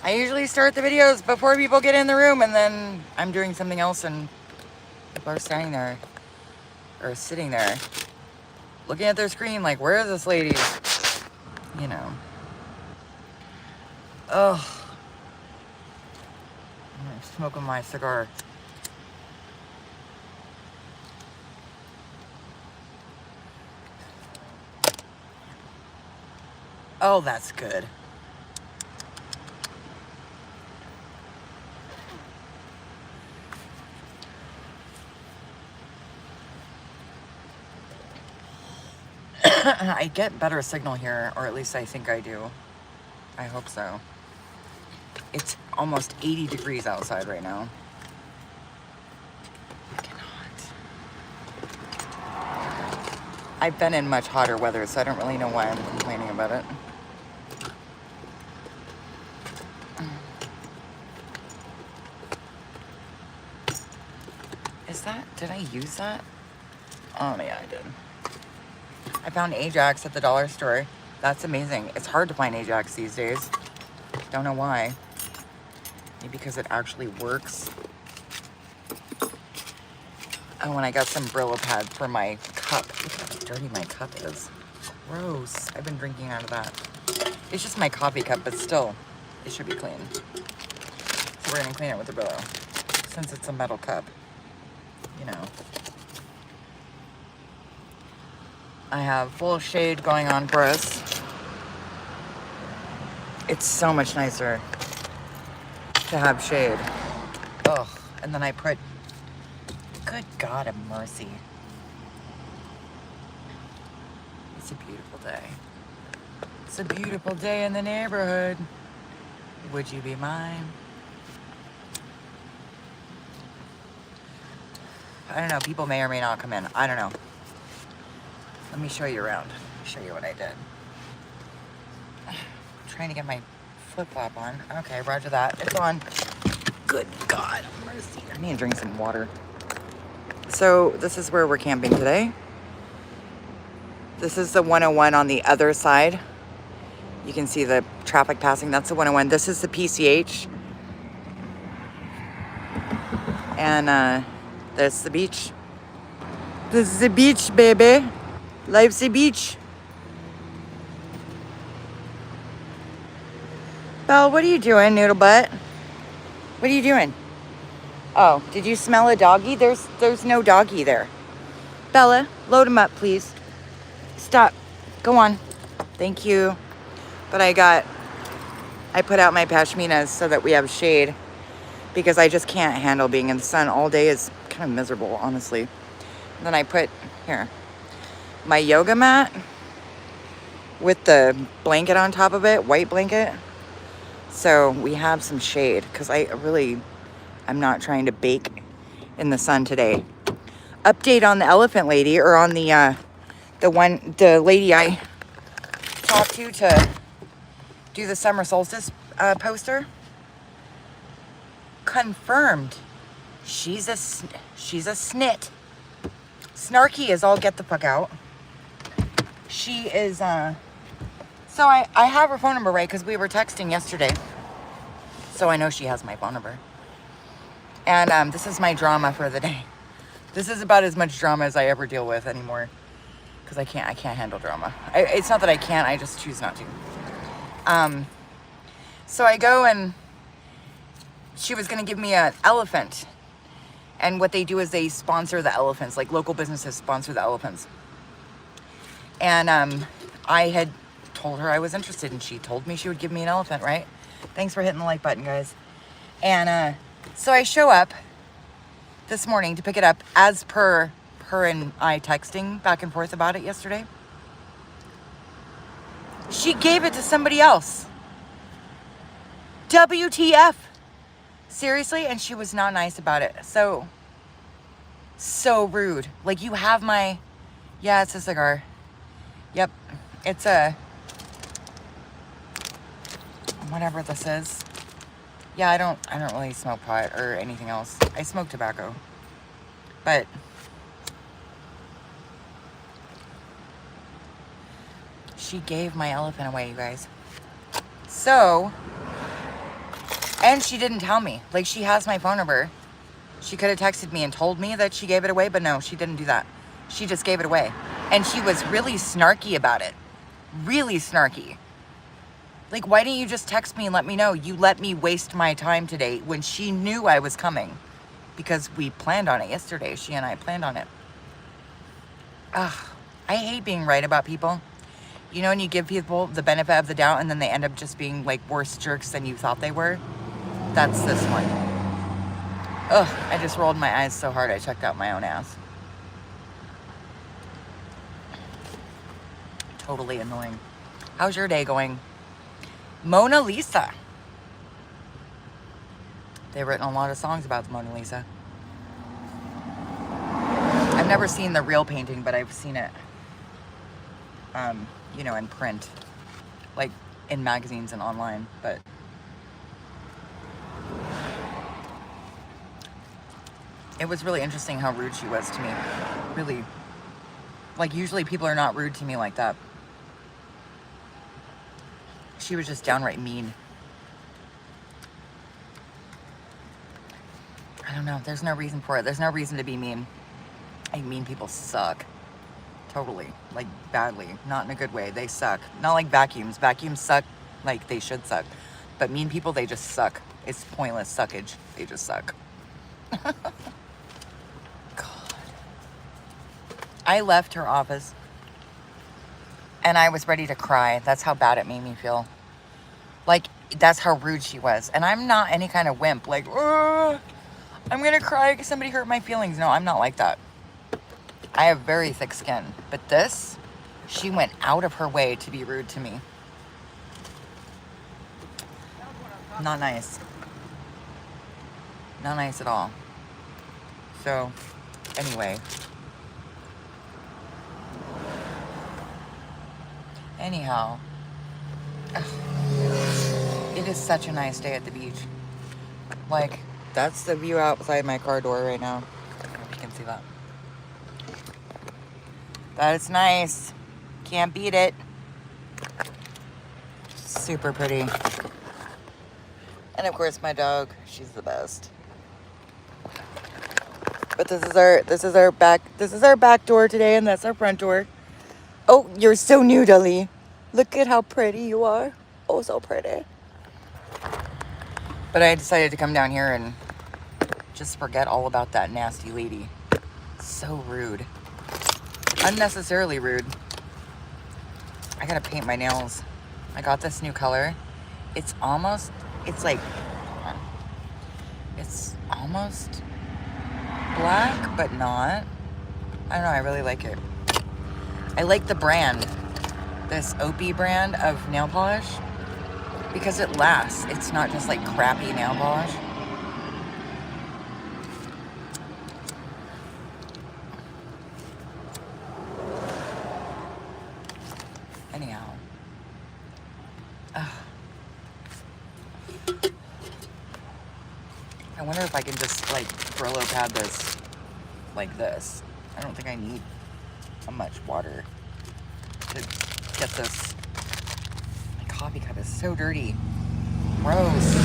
I usually start the videos before people get in the room, and then I'm doing something else and people are standing there or sitting there looking at their screen like, where is this lady? You know. Ugh. I'm smoking my cigar. Oh, that's good. I get better signal here, or at least I think I do. I hope so. It's almost 80 degrees outside right now. I cannot. I've been in much hotter weather, so I don't really know why I'm complaining about it. Is that, did I use that? Oh yeah, I did. I found Ajax at the dollar store. That's amazing. It's hard to find Ajax these days. Don't know why. Maybe because it actually works. Oh, and I got some Brillo pad for my cup. Look at how dirty my cup is. Gross. I've been drinking out of that. It's just my coffee cup, but still, it should be clean. So we're gonna clean it with the Brillo. Since it's a metal cup, you know. I have full shade going on for us. It's so much nicer to have shade. Ugh. And then I put, good God of mercy. It's a beautiful day. It's a beautiful day in the neighborhood. Would you be mine? I don't know. People may or may not come in. I don't know. Let me show you around. Show you what I did. I'm trying to get my flip-flop on. Okay, roger that. It's on. Good God of mercy. I need to drink some water. So this is where we're camping today. This is the 101 on the other side. You can see the traffic passing. That's the 101. This is the PCH. And that's the beach. This is the beach, baby. Life's a beach. Belle, what are you doing, noodle butt? What are you doing? Oh, did you smell a doggy? There's no doggy there. Bella, load him up, please. Stop. Go on. Thank you. But I put out my pashminas so that we have shade because I just can't handle being in the sun all day. Is kind of miserable, honestly. And then I put, here, my yoga mat with the blanket on top of it, white blanket. So we have some shade because I'm not trying to bake in the sun today. Update on the elephant lady, or on the lady I talked to do the summer solstice poster. Confirmed. She's a snit. Snarky as all get the fuck out. She is, so I have her phone number, right? Because we were texting yesterday. So I know she has my phone number. And this is my drama for the day. This is about as much drama as I ever deal with anymore. Because I can't handle drama. It's not that I can't, I just choose not to. So I go, and she was going to give me an elephant. And what they do is they sponsor the elephants. Like, local businesses sponsor the elephants. And I had told her I was interested, and she told me she would give me an elephant, right? Thanks for hitting the like button, guys. And so I show up this morning to pick it up, as per her and I texting back and forth about it yesterday. She gave it to somebody else. WTF. Seriously? And she was not nice about it. So rude. Like, you have my, yeah, it's a cigar. Yep. It's a, whatever this is. Yeah, I don't really smoke pot or anything else. I smoke tobacco. But she gave my elephant away, you guys. So And she didn't tell me. Like, she has my phone number. She could have texted me and told me that she gave it away, but no, she didn't do that. She just gave it away. And she was really snarky about it. Really snarky. Like, why didn't you just text me and let me know? You let me waste my time today when she knew I was coming. Because we planned on it yesterday. She and I planned on it. Ugh, I hate being right about people. You know, when you give people the benefit of the doubt and then they end up just being like worse jerks than you thought they were? That's this one. Ugh, I just rolled my eyes so hard I checked out my own ass. Totally annoying. How's your day going? Mona Lisa. They've written a lot of songs about the Mona Lisa. I've never seen the real painting, but I've seen it, you know, in print, like in magazines and online, but it was really interesting how rude she was to me. Really. Like, usually people are not rude to me like that. She was just downright mean. I don't know. There's no reason for it. There's no reason to be mean. I mean, people suck. Totally. Like, badly. Not in a good way. They suck. Not like vacuums. Vacuums suck like they should suck. But mean people, they just suck. It's pointless suckage. They just suck. God. I left her office and I was ready to cry. That's how bad it made me feel. Like, that's how rude she was. And I'm not any kind of wimp. Like, I'm going to cry because somebody hurt my feelings. No, I'm not like that. I have very thick skin. But this, she went out of her way to be rude to me. Not nice. Not nice at all. So, anyway. Anyhow. It is such a nice day at the beach. Like, that's the view outside my car door right now. I don't know if you can see that. That is nice. Can't beat it. Super pretty. And of course my dog, she's the best. But this is our back door today, and that's our front door. Oh, you're so new, Dali. Look at how pretty you are. Oh, so pretty. But I decided to come down here and just forget all about that nasty lady. So rude. Unnecessarily rude. I gotta paint my nails. I got this new color. It's almost black, but not. I don't know, I really like it. I like the brand, this Opie brand of nail polish, because it lasts. It's not just like crappy nail polish. Anyhow. Ugh. I wonder if I can just like Brillo pad this like this. I don't think I need much water to get this. My coffee cup is so dirty. Gross.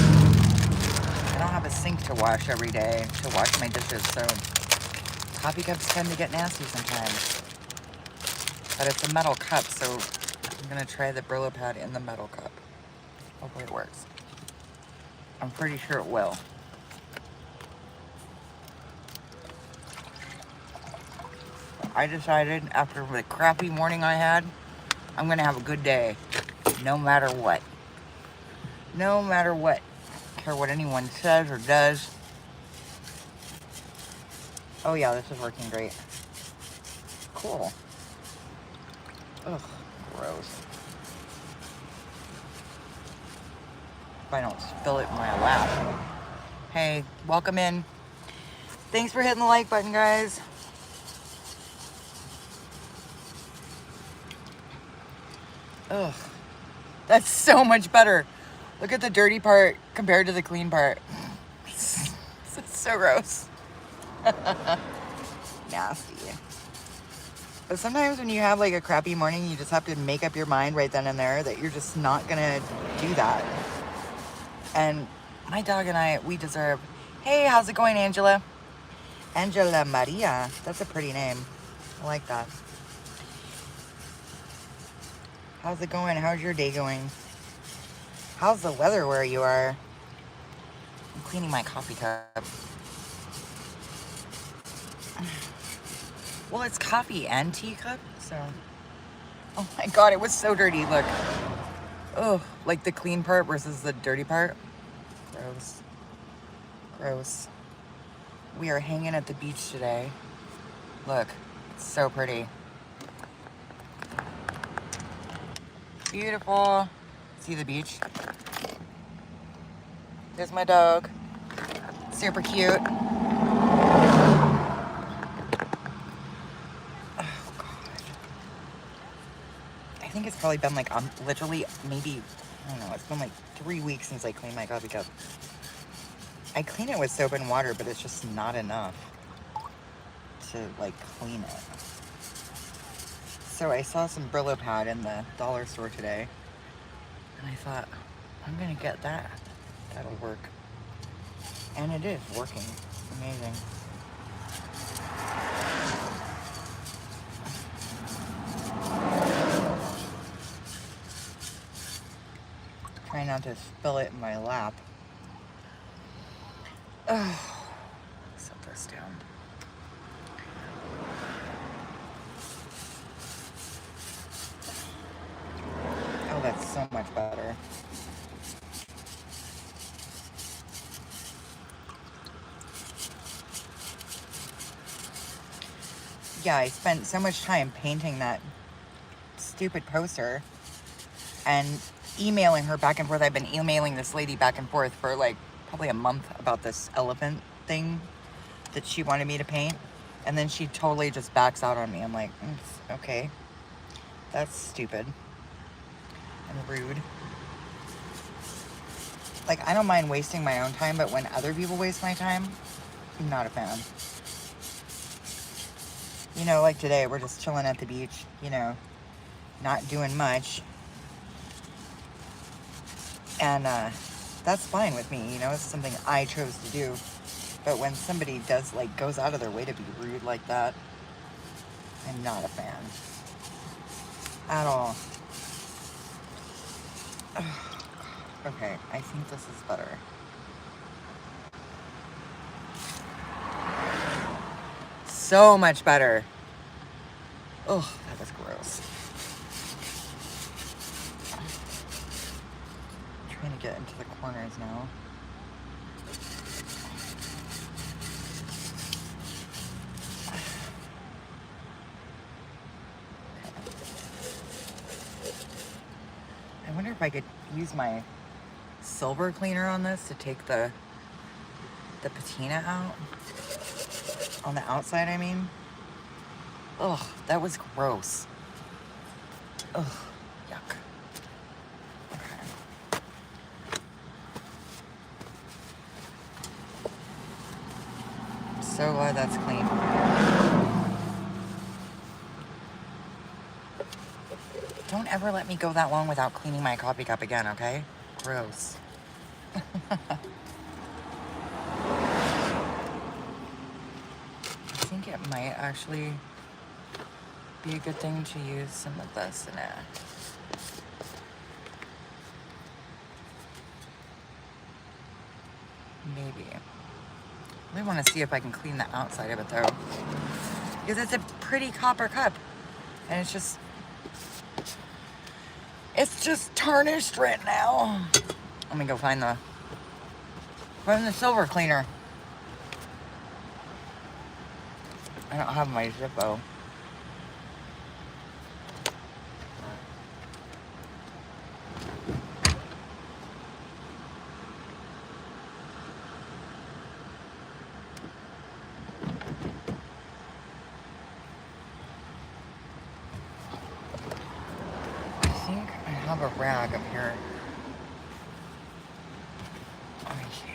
I don't have a sink to wash every day to wash my dishes, so coffee cups tend to get nasty sometimes. But it's a metal cup, so I'm gonna try the Brillo pad in the metal cup. Hopefully it works. I'm pretty sure it will. I decided after the crappy morning I had, I'm gonna have a good day, no matter what. No matter what. I don't care what anyone says or does. Oh yeah, this is working great. Cool. Ugh, gross. If I don't spill it in my lap. Hey, welcome in. Thanks for hitting the like button, guys. Ugh, that's so much better. Look at the dirty part compared to the clean part. It's so gross. Nasty. But sometimes when you have like a crappy morning, you just have to make up your mind right then and there that you're just not gonna do that. And My dog and I, we deserve. Hey, how's it going, Angela? Angela Maria. That's a pretty name. I like that. How's it going? How's your day going? How's the weather where you are? I'm cleaning my coffee cup. Well, it's coffee and tea cup, so. Oh my God, it was so dirty. Look. Oh, like the clean part versus the dirty part. Gross. Gross. We are hanging at the beach today. Look, it's so pretty. Beautiful. See the beach? There's my dog. Super cute. Oh God. I think it's probably been like literally maybe, I don't know, it's been like 3 weeks since I cleaned my coffee cup. I clean it with soap and water, but it's just not enough to like clean it. So I saw some Brillo pad in the dollar store today, and I thought, I'm gonna get that. That'll work. And it is working. Amazing. Try not to spill it in my lap. Oh, set this down. Oh, that's so much better. Yeah, I spent so much time painting that stupid poster and emailing her back and forth. I've been emailing this lady back and forth for like probably a month about this elephant thing that she wanted me to paint. And then she totally just backs out on me. I'm like, okay, that's stupid and rude. Like, I don't mind wasting my own time, but when other people waste my time, I'm not a fan. You know, like today, we're just chilling at the beach, you know, not doing much. And that's fine with me, you know, it's something I chose to do. But when somebody does, like, goes out of their way to be rude like that, I'm not a fan. At all. Okay, I think this is better. So much better. Oh, that was gross. I'm trying to get into the corners now. I wonder if I could use my silver cleaner on this to take the patina out. On the outside, I mean. Ugh, that was gross. Ugh, yuck. Okay. So glad that's clean. Don't ever let me go that long without cleaning my coffee cup again, okay? Gross. I think it might actually be a good thing to use some of this in it. Maybe. I really want to see if I can clean the outside of it though. Because it's a pretty copper cup. And it's just tarnished right now. Let me go find the silver cleaner. I don't have my Zippo. I think I have a rag up here. Let me see.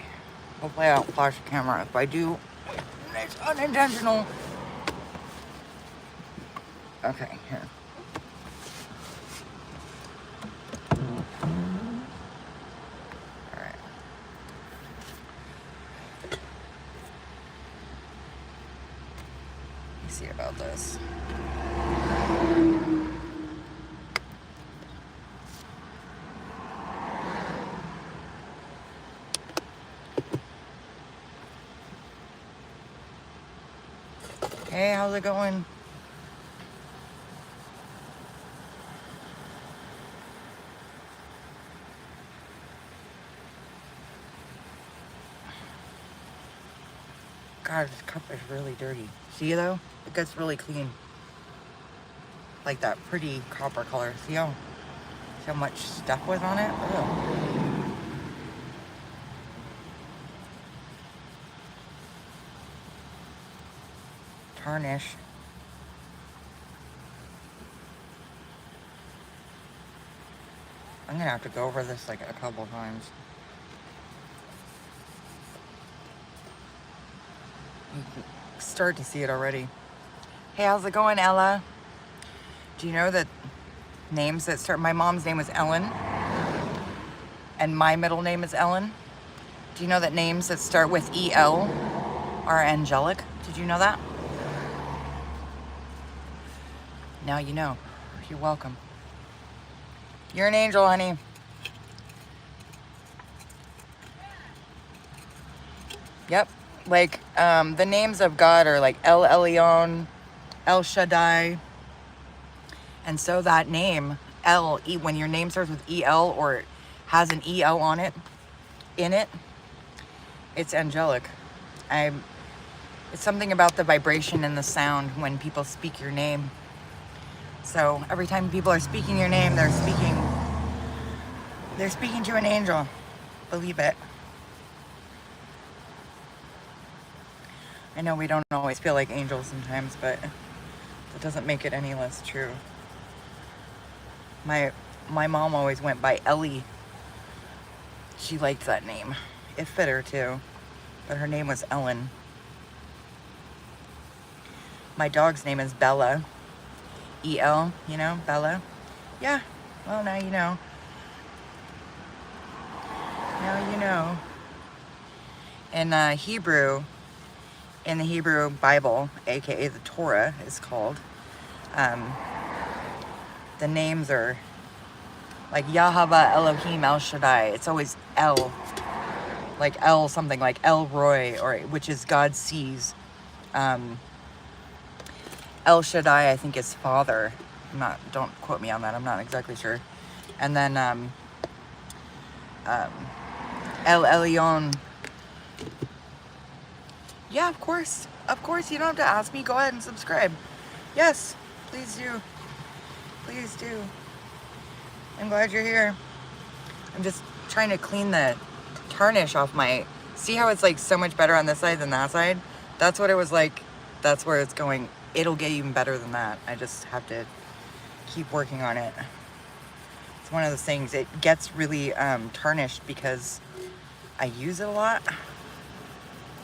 Hopefully I don't flash the camera. If I do, it's unintentional. Okay, here. Alright. see about this. Hey, how's it going? God, this cup is really dirty. See though? It gets really clean. Like that pretty copper color. See how much stuff was on it? Ugh. Tarnish. I'm gonna have to go over this like a couple times. You can start to see it already. Hey, how's it going, Ella? Do you know that names that start, my mom's name was Ellen, and my middle name is Ellen. Do you know that names that start with E-L are angelic? Did you know that? Now you know. You're welcome. You're an angel, honey. Yep. Like, the names of God are like El Elyon, El Shaddai. And so that name, when your name starts with E-L or has an E-L on it, in it, it's angelic. It's something about the vibration and the sound when people speak your name. So every time people are speaking your name, they're speaking to an angel. Believe it. I know we don't always feel like angels sometimes, but that doesn't make it any less true. My mom always went by Ellie. She liked that name. It fit her too, but her name was Ellen. My dog's name is Bella. E-L, you know, Bella. Yeah, well, now you know. Now you know. In Hebrew, in the Hebrew Bible, aka the Torah is called, the names are like Yahweh Elohim El Shaddai. It's always El, like El something, like El Roy, or which is God sees. El Shaddai, I think, is father. Don't quote me on that. I'm not exactly sure. And then El Elyon. Yeah, of course. Of course, you don't have to ask me. Go ahead and subscribe. Yes, please do. Please do. I'm glad you're here. I'm just trying to clean the tarnish off my... See how it's like so much better on this side than that side? That's what it was like. That's where it's going. It'll get even better than that. I just have to keep working on it. It's one of those things. It gets really tarnished because I use it a lot.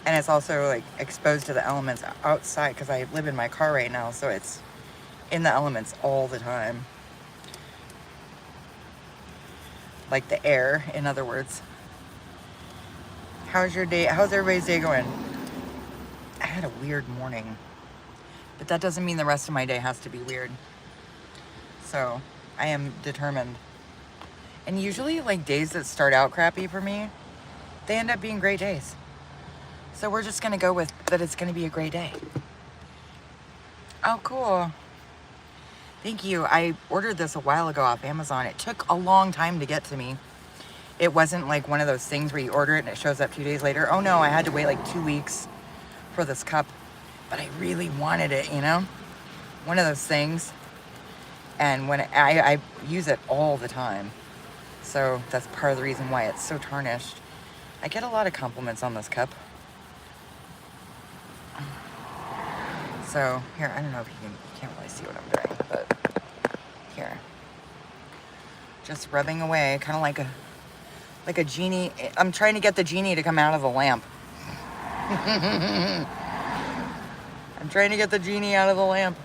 And it's also like exposed to the elements outside because I live in my car right now. So it's in the elements all the time. Like the air, in other words. How's your day? How's everybody's day going? I had a weird morning. But that doesn't mean the rest of my day has to be weird. So I am determined. And usually like days that start out crappy for me, they end up being great days. So we're just gonna go with that it's gonna be a great day. Oh, cool. Thank you. I ordered this a while ago off Amazon. It took a long time to get to me. It wasn't like one of those things where you order it and it shows up 2 days later. Oh no, I had to wait like 2 weeks for this cup. But I really wanted it, you know? One of those things. And when I use it all the time. So that's part of the reason why it's so tarnished. I get a lot of compliments on this cup. So here, I don't know if you can't really see what I'm doing, but here. Just rubbing away, kind of like a genie. I'm trying to get the genie to come out of the lamp. I'm trying to get the genie out of the lamp.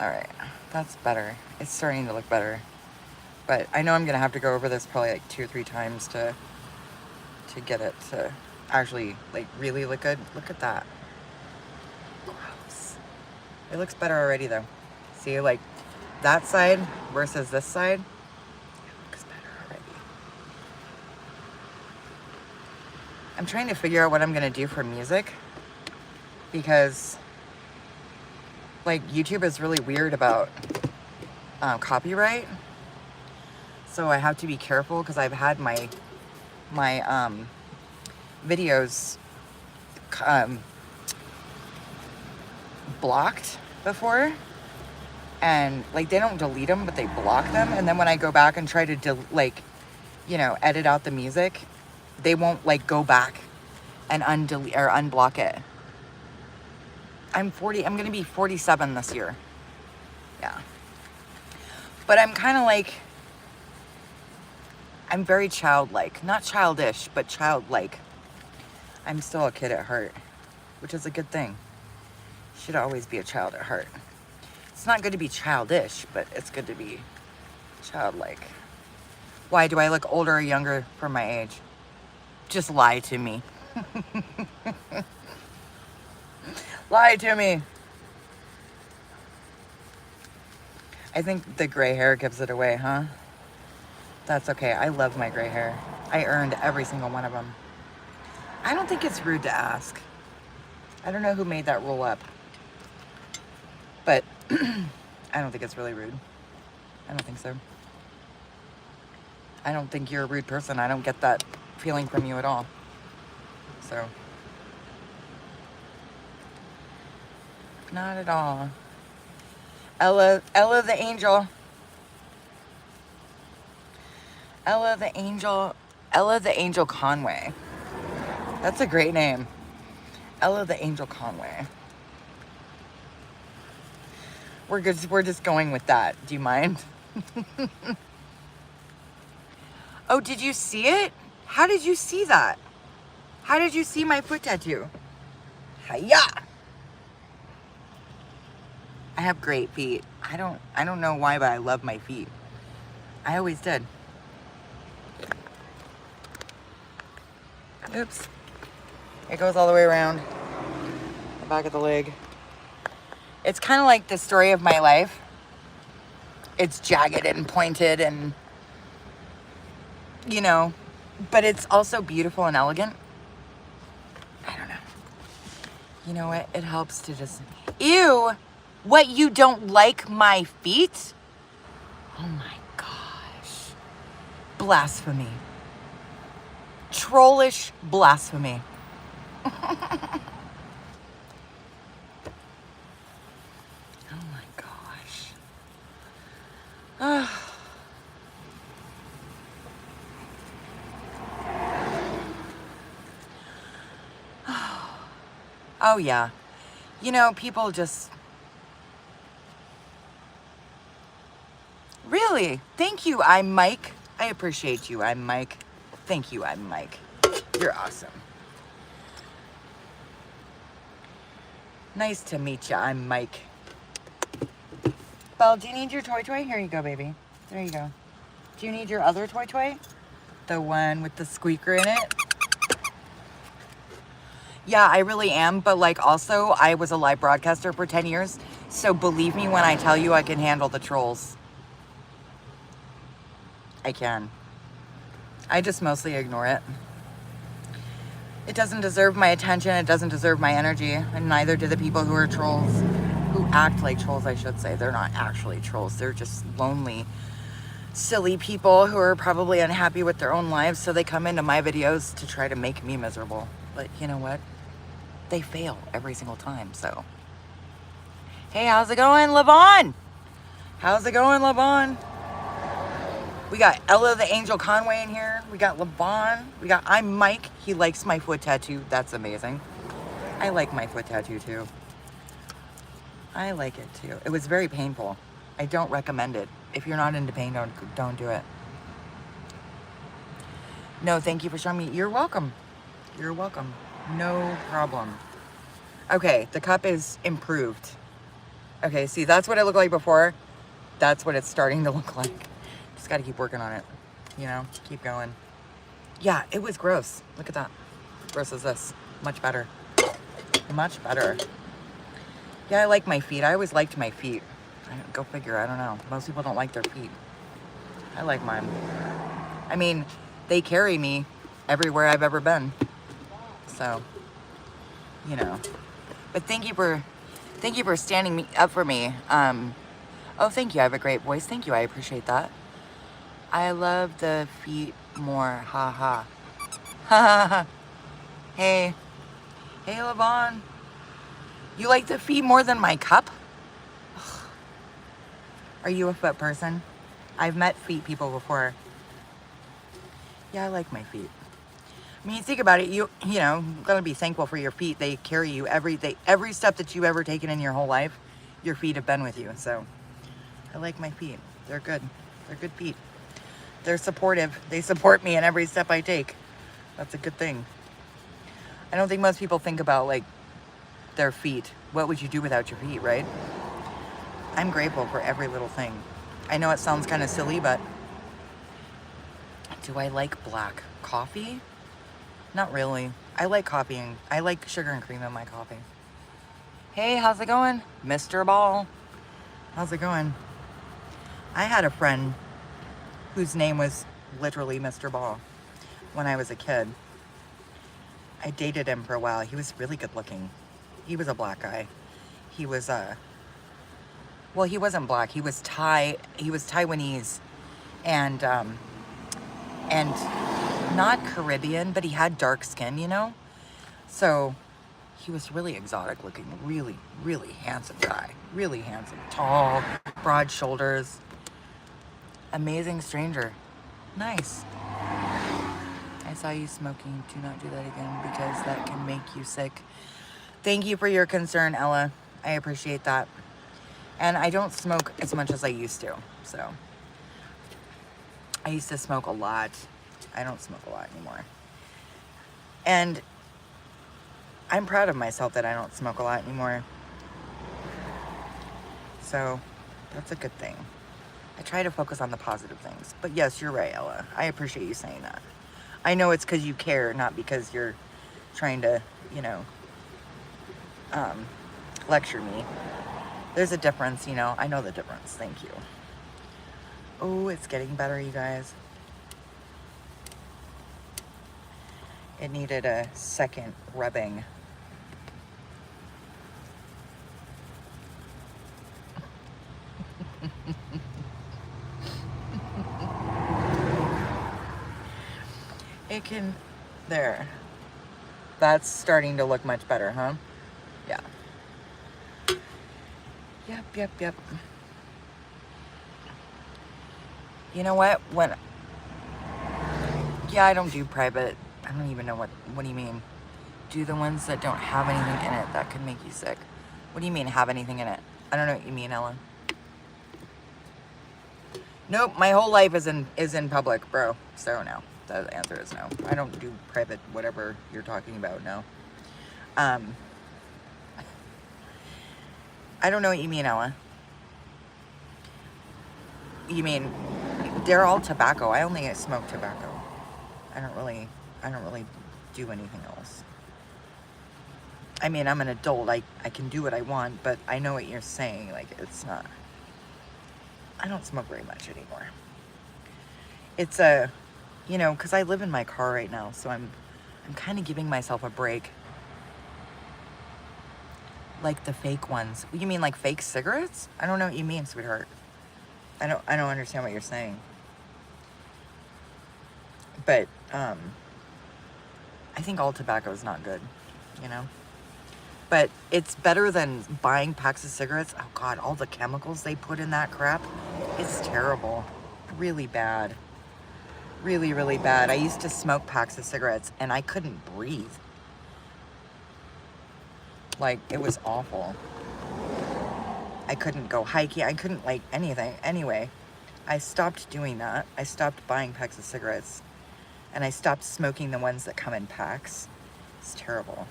All right, that's better. It's starting to look better. But I know I'm gonna have to go over this probably like 2 or 3 times to get it to actually like really look good. Look at that. Gross. It looks better already though. See, like that side versus this side. It looks better already. I'm trying to figure out what I'm gonna do for music because like YouTube is really weird about copyright. So I have to be careful because I've had my videos blocked before, and like they don't delete them, but they block them. And then when I go back and try to edit out the music, they won't like go back and unblock it. I'm gonna be 47 this year. Yeah. But I'm kind of like, I'm very childlike. Not childish, but childlike. I'm still a kid at heart, which is a good thing. Should always be a child at heart. It's not good to be childish, but it's good to be childlike. Why, do I look older or younger for my age? Just lie to me. Lie to me. I think the gray hair gives it away, huh? That's okay. I love my gray hair. I earned every single one of them. I don't think it's rude to ask. I don't know who made that rule up. But I don't think it's really rude. I don't think so. I don't think you're a rude person. I don't get that feeling from you at all. So. Not at all. Ella the Angel. Ella the Angel Conway. That's a great name. Ella the Angel Conway. We're just going with that. Do you mind? Oh, did you see it? How did you see that? How did you see my foot tattoo? Hiya! I have great feet. I don't know why, but I love my feet. I always did. Oops. It goes all the way around the back of the leg. It's kind of like the story of my life. It's jagged and pointed and, you know, but it's also beautiful and elegant. I don't know. You know what? It helps to just, ew, what, you don't like my feet? Oh my gosh. Blasphemy. Trollish blasphemy. Oh my gosh. Oh yeah. You know, people just... Really? Thank you, I'm Mike. I appreciate you, I'm Mike. Thank you, I'm Mike. You're awesome. Nice to meet you, I'm Mike. Belle, do you need your toy? Here you go, baby. There you go. Do you need your other toy? The one with the squeaker in it? Yeah, I really am, but like also, I was a live broadcaster for 10 years, so believe me when I tell you I can handle the trolls. I can. I just mostly ignore it. It doesn't deserve my attention, it doesn't deserve my energy, and neither do the people who are trolls. Who act like trolls, I should say. They're not actually trolls, they're just lonely, silly people who are probably unhappy with their own lives, so they come into my videos to try to make me miserable. But you know what? They fail every single time, so. Hey, how's it going, Levon? How's it going, Levon? We got Ella the Angel Conway in here. We got Levon. We got I'm Mike. He likes my foot tattoo. That's amazing. I like my foot tattoo too. I like it too. It was very painful. I don't recommend it. If you're not into pain, don't do it. No, thank you for showing me. You're welcome. You're welcome. No problem. Okay, the cup is improved. Okay, see, that's what it looked like before. That's what it's starting to look like. Just got to keep working on it. You know, keep going. Yeah, it was gross. Look at that. versus this. Much better. Much better. Yeah, I like my feet. I always liked my feet. Go figure, I don't know. Most people don't like their feet. I like mine. I mean, they carry me everywhere I've ever been. So, you know. But thank you for standing up for me. Oh, thank you. I have a great voice. Thank you. I appreciate that. I love the feet more. Ha ha. Ha ha ha. Hey. Hey, Levon. You like the feet more than my cup? Are you a foot person? I've met feet people before. Yeah, I like my feet. I mean, you think about it, you know, you're gonna be thankful for your feet. They carry you every step that you've ever taken in your whole life. Your feet have been with you. So I like my feet. They're good. They're good feet. They're supportive. They support me in every step I take. That's a good thing. I don't think most people think about like their feet. What would you do without your feet, right? I'm grateful for every little thing. I know it sounds kind of silly, but do I like black coffee? Not really. I like coffee and I like sugar and cream in my coffee. Hey, how's it going? Mr. Ball. How's it going? I had a friend whose name was literally Mr. Ball when I was a kid. I dated him for a while. He was really good looking. He was a black guy. He was well, he wasn't black. He was Taiwanese and not Caribbean, but he had dark skin, you know? So he was really exotic looking, really, really handsome guy. Really handsome, tall, broad shoulders. Amazing stranger. Nice. I saw you smoking. Do not do that again because that can make you sick. Thank you for your concern, Ella. I appreciate that. And I don't smoke as much as I used to. So I used to smoke a lot. I don't smoke a lot anymore. And I'm proud of myself that I don't smoke a lot anymore. So that's a good thing. I try to focus on the positive things. But yes, you're right, Ella. I appreciate you saying that. I know it's because you care, not because you're trying to, you know, lecture me. There's a difference, you know. I know the difference. Thank you. Oh, it's getting better, you guys. It needed a second rubbing. It can, there. That's starting to look much better, huh? Yeah. Yep. You know what? Yeah, I don't do private. I don't even know what do you mean? Do the ones that don't have anything in it that could make you sick. What do you mean have anything in it? I don't know what you mean, Ellen. Nope, my whole life is in public, bro. So no. The answer is no. I don't do private whatever you're talking about, no. I don't know what you mean, Ella. You mean they're all tobacco. I only smoke tobacco. I don't really do anything else. I mean, I'm an adult. I can do what I want, but I know what you're saying. Like, it's not. I don't smoke very much anymore. It's you know, because I live in my car right now, so I'm kind of giving myself a break. Like the fake ones. You mean like fake cigarettes? I don't know what you mean, sweetheart. I don't understand what you're saying. But I think all tobacco is not good, you know. But it's better than buying packs of cigarettes. Oh God, all the chemicals they put in that crap. It's terrible. Really bad. Really, really bad. I used to smoke packs of cigarettes and I couldn't breathe. Like, it was awful. I couldn't go hiking. I couldn't, like, anything. Anyway, I stopped doing that. I stopped buying packs of cigarettes. And I stopped smoking the ones that come in packs. It's terrible.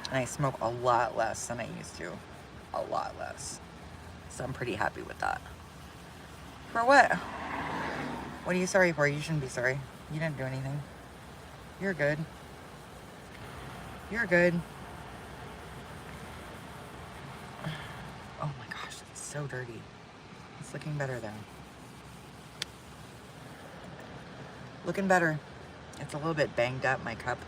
And I smoke a lot less than I used to. A lot less. So I'm pretty happy with that. For what? What are you sorry for? You shouldn't be sorry. You didn't do anything. You're good. You're good. Oh my gosh, it's so dirty. It's looking better though. Looking better. It's a little bit banged up, my cup.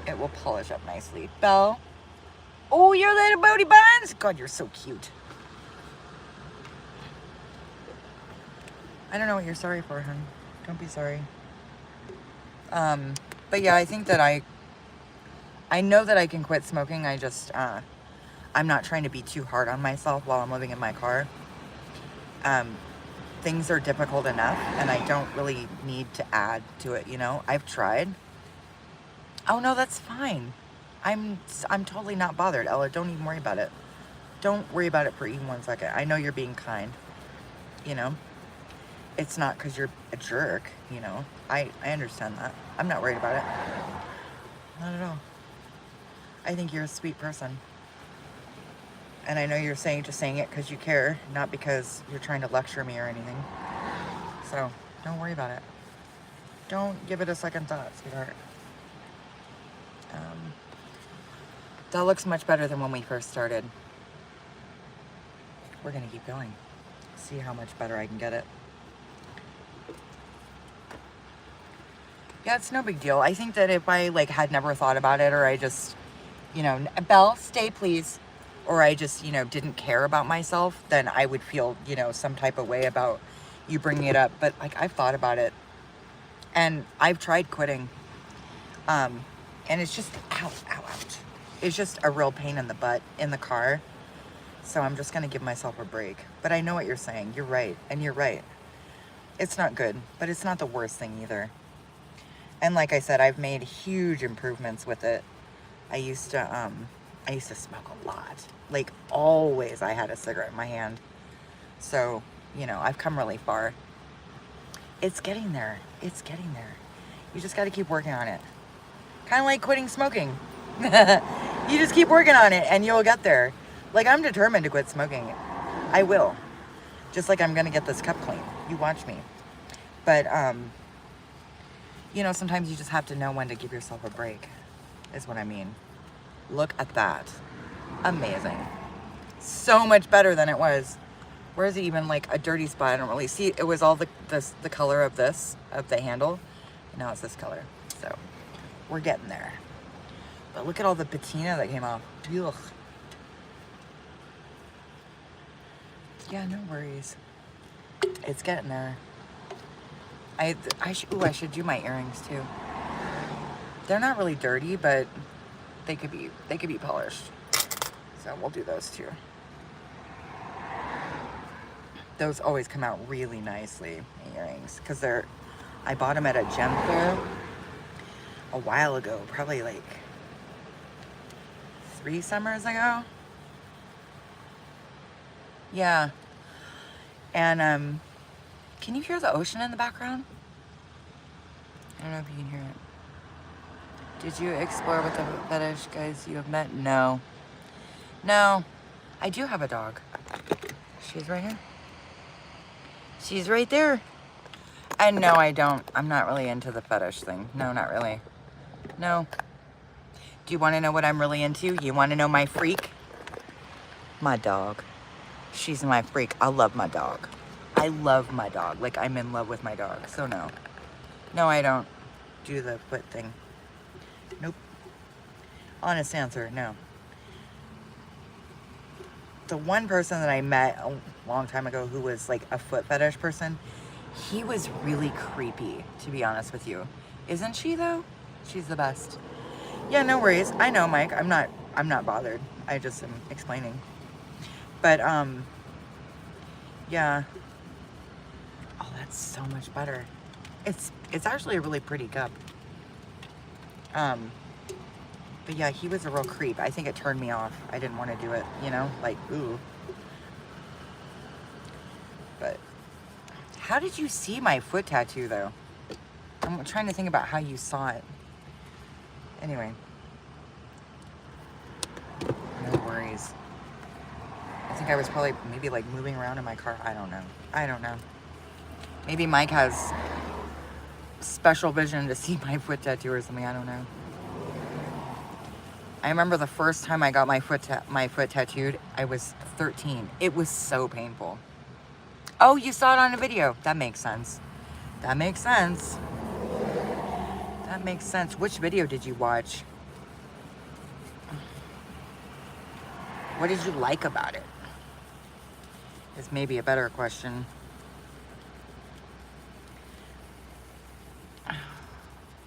It will polish up nicely. Belle. Oh, your little booty buns. God, you're so cute. I don't know what you're sorry for, hon. Don't be sorry. But yeah, I think that I know that I can quit smoking. I just, I'm not trying to be too hard on myself while I'm living in my car. Things are difficult enough, and I don't really need to add to it, you know? I've tried. Oh no, that's fine. I'm totally not bothered, Ella. Don't even worry about it. Don't worry about it for even 1 second. I know you're being kind, you know? It's not because you're a jerk, you know? I understand that. I'm not worried about it. Not at all. I think you're a sweet person. And I know you're just saying it because you care, not because you're trying to lecture me or anything. So, don't worry about it. Don't give it a second thought, sweetheart. That looks much better than when we first started. We're gonna keep going. See how much better I can get it. Yeah, it's no big deal. I think that if I had never thought about it, or I just, you know, Belle, stay please, or I just, you know, didn't care about myself, then I would feel, you know, some type of way about you bringing it up. But I've thought about it, and I've tried quitting, and it's just ouch. It's just a real pain in the butt in the car. So I'm just gonna give myself a break. But I know what you're saying. You're right, and you're right. It's not good, but it's not the worst thing either. And like I said, I've made huge improvements with it. I used to smoke a lot. Like always I had a cigarette in my hand. So, you know, I've come really far. It's getting there. It's getting there. You just got to keep working on it. Kind of like quitting smoking. You just keep working on it and you'll get there. Like, I'm determined to quit smoking. I will. Just like I'm going to get this cup clean. You watch me. But, you know, sometimes you just have to know when to give yourself a break, is what I mean. Look at that. Amazing. So much better than it was. Where is it even like a dirty spot? I don't really see. It was all the color of this, of the handle. And now it's this color. So we're getting there. But look at all the patina that came off. Ugh. Yeah, no worries. It's getting there. I should do my earrings too. They're not really dirty, but they could be polished. So we'll do those too. Those always come out really nicely, earrings, because I bought them at a gem fair a while ago, probably like 3 summers ago. Yeah. And can you hear the ocean in the background? I don't know if you can hear it. Did you explore with the fetish guys you have met? No. No. I do have a dog. She's right here. She's right there. And no, I don't. I'm not really into the fetish thing. No, not really. No. Do you want to know what I'm really into? You want to know my freak? My dog. She's my freak. I love my dog. I love my dog. Like, I'm in love with my dog. So no. No, I don't do the foot thing. Nope. Honest answer, no. The one person that I met a long time ago who was like a foot fetish person, he was really creepy, to be honest with you. Isn't she though? She's the best. Yeah, no worries. I know, Mike. I'm not bothered. I just am explaining. But yeah. Oh, that's so much better. It's actually a really pretty cup. But yeah, he was a real creep. I think it turned me off. I didn't want to do it, you know? Like, ooh. But how did you see my foot tattoo, though? I'm trying to think about how you saw it. Anyway. No worries. I think I was probably maybe like moving around in my car. I don't know. Maybe Mike has special vision to see my foot tattoo or something. I don't know. I remember the first time I got my foot tattooed, I was 13. It was so painful. Oh, you saw it on a video. That makes sense. That makes sense. That makes sense. Which video did you watch? What did you like about it? Is maybe a better question.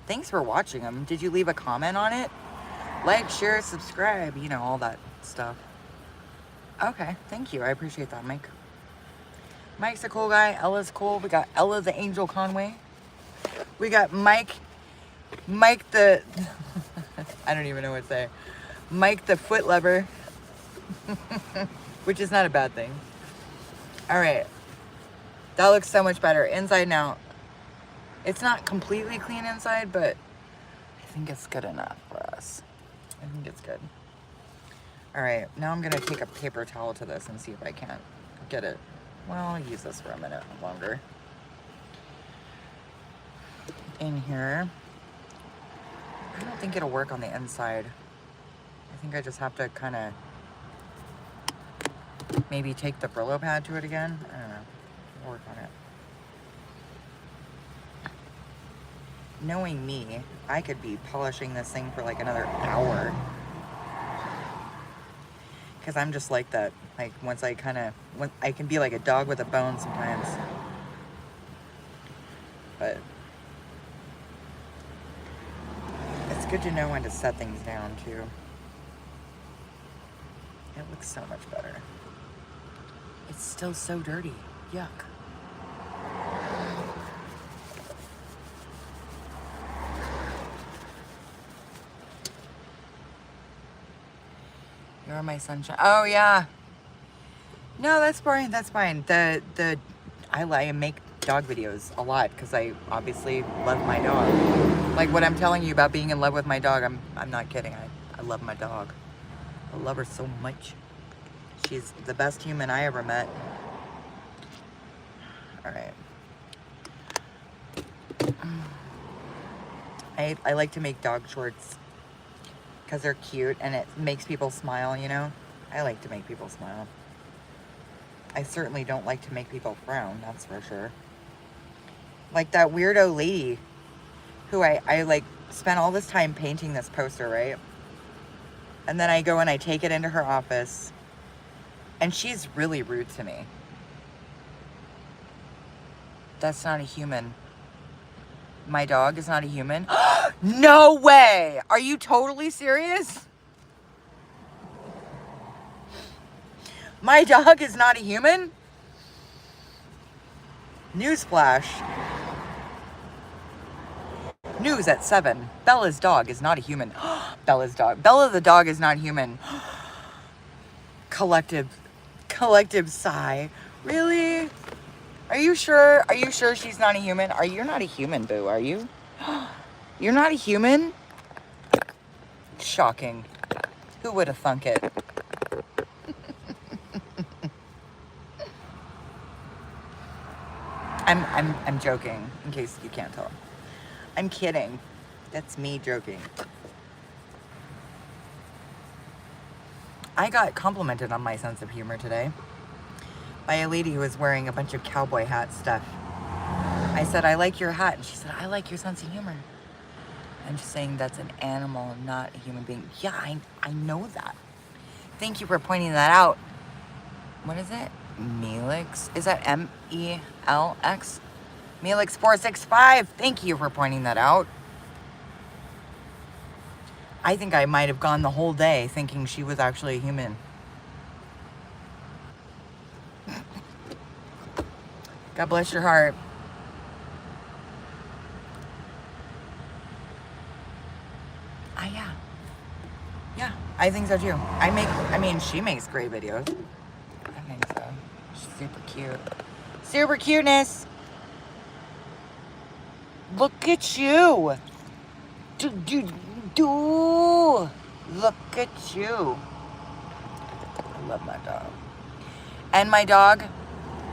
Thanks for watching them. Did you leave a comment on it? Like, share, subscribe, you know, all that stuff. Okay, thank you. I appreciate that, Mike. Mike's a cool guy. Ella's cool. We got Ella the Angel Conway. We got Mike the... I don't even know what to say. Mike the foot lover. Which is not a bad thing. All right. That looks so much better. Inside and out. It's not completely clean inside, but I think it's good enough for us. I think it's good. All right, now I'm gonna take a paper towel to this and see if I can't get it. Well, I'll use this for a minute longer. In here. I don't think it'll work on the inside. I think I just have to kind of maybe take the Brillo pad to it again. I don't know. I'll work on it. Knowing me, I could be polishing this thing for like another hour. Because I'm just like that. Like, once I can be like a dog with a bone sometimes. But it's good to know when to set things down too. It looks so much better. It's still so dirty. Yuck. You're my sunshine. Oh yeah. No, that's fine. That's fine. I make dog videos a lot because I obviously love my dog. Like what I'm telling you about being in love with my dog. I'm not kidding. I love my dog. I love her so much. She's the best human I ever met. All right. I like to make dog shorts because they're cute and it makes people smile, you know? I like to make people smile. I certainly don't like to make people frown, that's for sure. Like that weirdo lady who I like spent all this time painting this poster, right? And then I go and I take it into her office and she's really rude to me. That's not a human. My dog is not a human. No way! Are you totally serious? My dog is not a human? Newsflash. News at 7. Bella's dog is not a human. Bella's dog. Bella the dog is not human. Collective sigh. Really? Are you sure? Are you sure she's not a human? You're not a human, boo, are you? You're not a human? Shocking. Who would have thunk it? I'm joking, in case you can't tell. I'm kidding. That's me joking. I got complimented on my sense of humor today by a lady who was wearing a bunch of cowboy hat stuff. I said, I like your hat. And she said, I like your sense of humor. I'm just saying that's an animal, not a human being. Yeah, I know that. Thank you for pointing that out. What is it? Melix? Is that M-E-L-X? Melix465. Thank you for pointing that out. I think I might have gone the whole day thinking she was actually a human. God bless your heart. Yeah, I think so too. She makes great videos. I think so. She's super cute. Super cuteness. Look at you. Look at you. I love my dog. And my dog,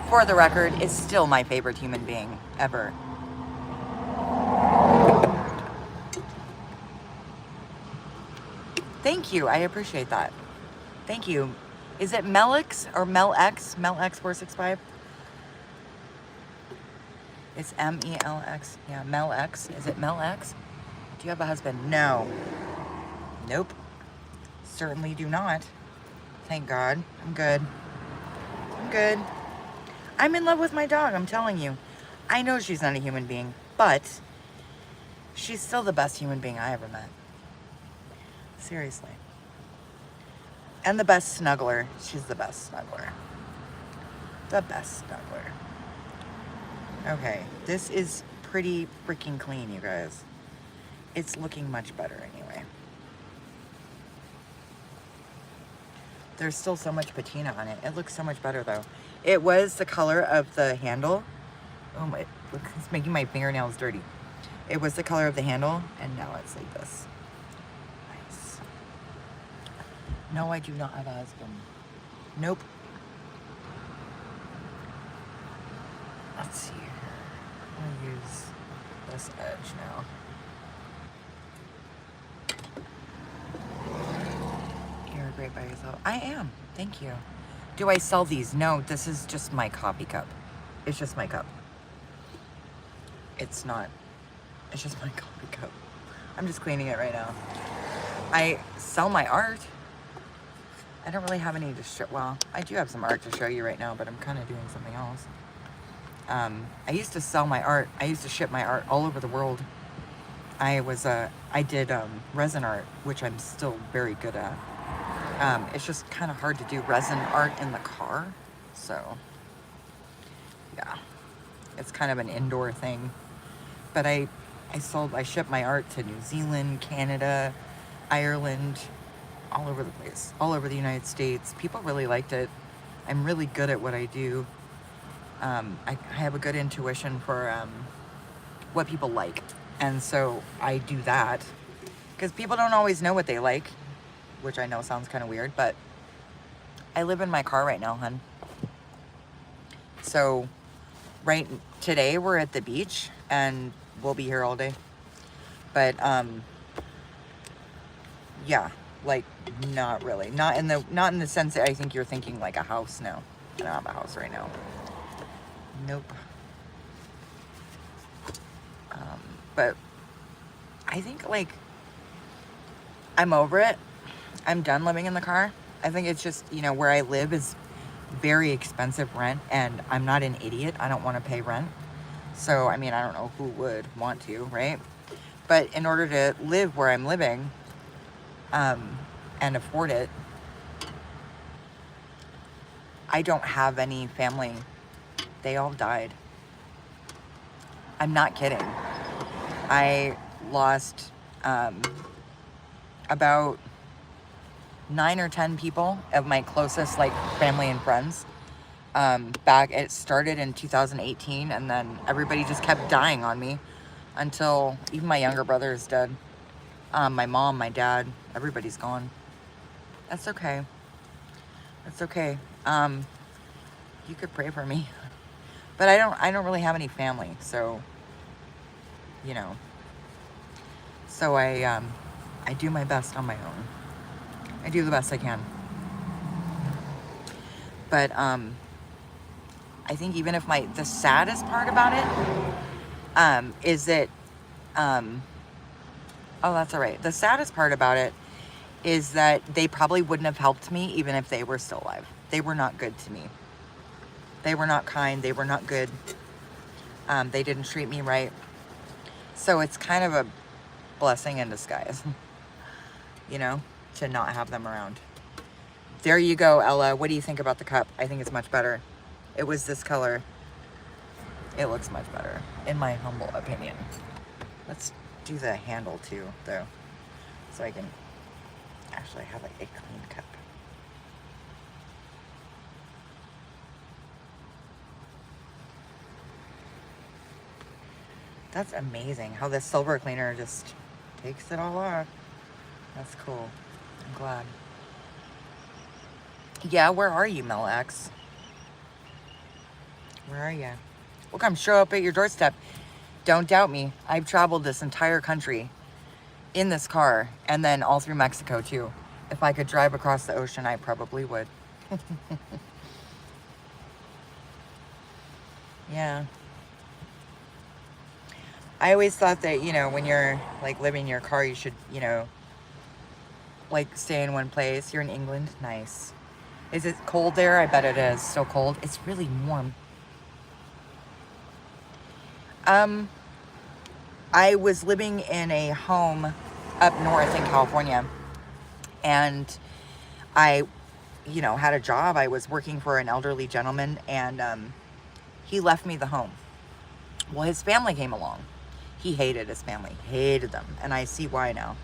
for the record, is still my favorite human being ever. Thank you. I appreciate that. Thank you. Is it Melix or Melx? Melx465? It's M-E-L-X. Yeah, Melx. Is it Melx? Do you have a husband? No. Nope. Certainly do not. Thank God. I'm good. I'm good. I'm in love with my dog, I'm telling you. I know she's not a human being, but she's still the best human being I ever met. Seriously. And the best snuggler. She's the best snuggler. The best snuggler. Okay, this is pretty freaking clean, you guys. It's looking much better anyway. There's still so much patina on it. It looks so much better though. It was the color of the handle. Oh my, it's making my fingernails dirty. It was the color of the handle, and now it's like this. Nice. No, I do not have a husband. Nope. Let's see here. I'm gonna use this edge now. You're great by yourself. I am. Thank you. Do I sell these? No, this is just my coffee cup. It's just my cup. It's not. It's just my coffee cup. I'm just cleaning it right now. I sell my art. I don't really have any to show. Well, I do have some art to show you right now, but I'm kind of doing something else. I used to sell my art. I used to ship my art all over the world. I did resin art, which I'm still very good at. It's just kind of hard to do resin art in the car. So, yeah, it's kind of an indoor thing. But I shipped my art to New Zealand, Canada, Ireland, all over the place, all over the United States. People really liked it. I'm really good at what I do. I have a good intuition for what people like. And so I do that because people don't always know what they like, which I know sounds kind of weird, but I live in my car right now, hun. So right today we're at the beach and we'll be here all day. But yeah, like not really. Not in the sense that I think you're thinking like a house. No. I don't have a house right now. Nope. But I think like I'm over it. I'm done living in the car. I think it's just, you know, where I live is very expensive rent and I'm not an idiot. I don't want to pay rent. So, I mean, I don't know who would want to, right? But in order to live where I'm living and afford it, I don't have any family. They all died. I'm not kidding. I lost about 9 or 10 people of my closest like family and friends. It started in 2018 and then everybody just kept dying on me until even my younger brother is dead. My mom, my dad, everybody's gone. That's okay. That's okay. You could pray for me. But I don't really have any family, so you know. So I do my best on my own. I do the best I can. But I think even if the saddest part about it is that oh, that's all right. The saddest part about it is that they probably wouldn't have helped me even if they were still alive. They were not good to me. They were not kind. They were not good. They didn't treat me right. So it's kind of a blessing in disguise, you know, to not have them around. There you go, Ella. What do you think about the cup? I think it's much better. It was this color. It looks much better, in my humble opinion. Let's do the handle too, though, so I can actually have like a clean cup. That's amazing how this silver cleaner just takes it all off. That's cool. I'm glad. Yeah, where are you, Mel X? Where are you? We'll come show up at your doorstep. Don't doubt me. I've traveled this entire country in this car, and then all through Mexico too. If I could drive across the ocean, I probably would. Yeah. I always thought that, you know, when you're like living in your car, you should, you know, like stay in one place. You're in England. Nice. Is it cold there? I bet it is. So cold. It's really warm. I was living in a home up north in California, and I, you know, had a job. I was working for an elderly gentleman, and he left me the home. Well, his family came along. He hated his family, hated them, and I see why now.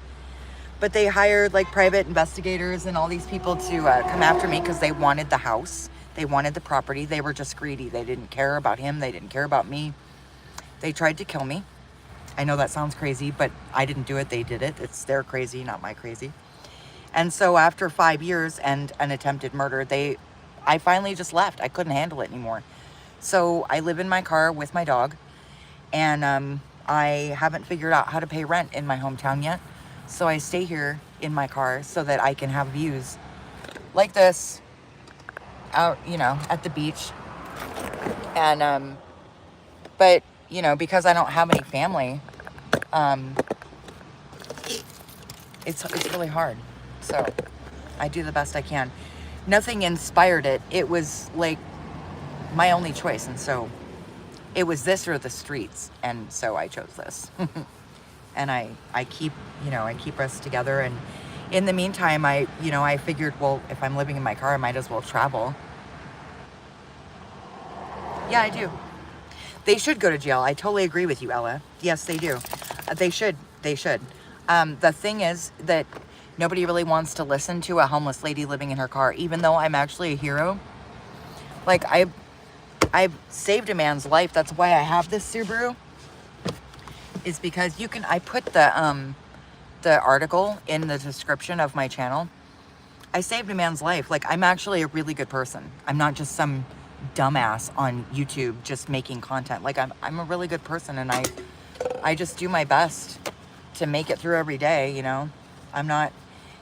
But they hired like private investigators and all these people to come after me because they wanted the house. They wanted the property. They were just greedy. They didn't care about him. They didn't care about me. They tried to kill me. I know that sounds crazy, but I didn't do it. They did it. It's their crazy, not my crazy. And so after 5 years and an attempted murder, I finally just left. I couldn't handle it anymore. So I live in my car with my dog, and I haven't figured out how to pay rent in my hometown yet. So I stay here in my car so that I can have views like this out, you know, at the beach. And, but, you know, because I don't have any family, it's really hard. So I do the best I can. Nothing inspired it. It was like my only choice. And so it was this or the streets. And so I chose this. And I keep, you know, I keep us together. And in the meantime, I figured, well, if I'm living in my car, I might as well travel. Yeah, I do. They should go to jail. I totally agree with you, Ella. Yes, they do. They should. They should. The thing is that nobody really wants to listen to a homeless lady living in her car, even though I'm actually a hero. Like, I've saved a man's life. That's why I have this Subaru. Is because I put the article in the description of my channel. I saved a man's life. Like, I'm actually a really good person. I'm not just some dumbass on YouTube just making content. Like, I'm a really good person, and I just do my best to make it through every day, you know. I'm not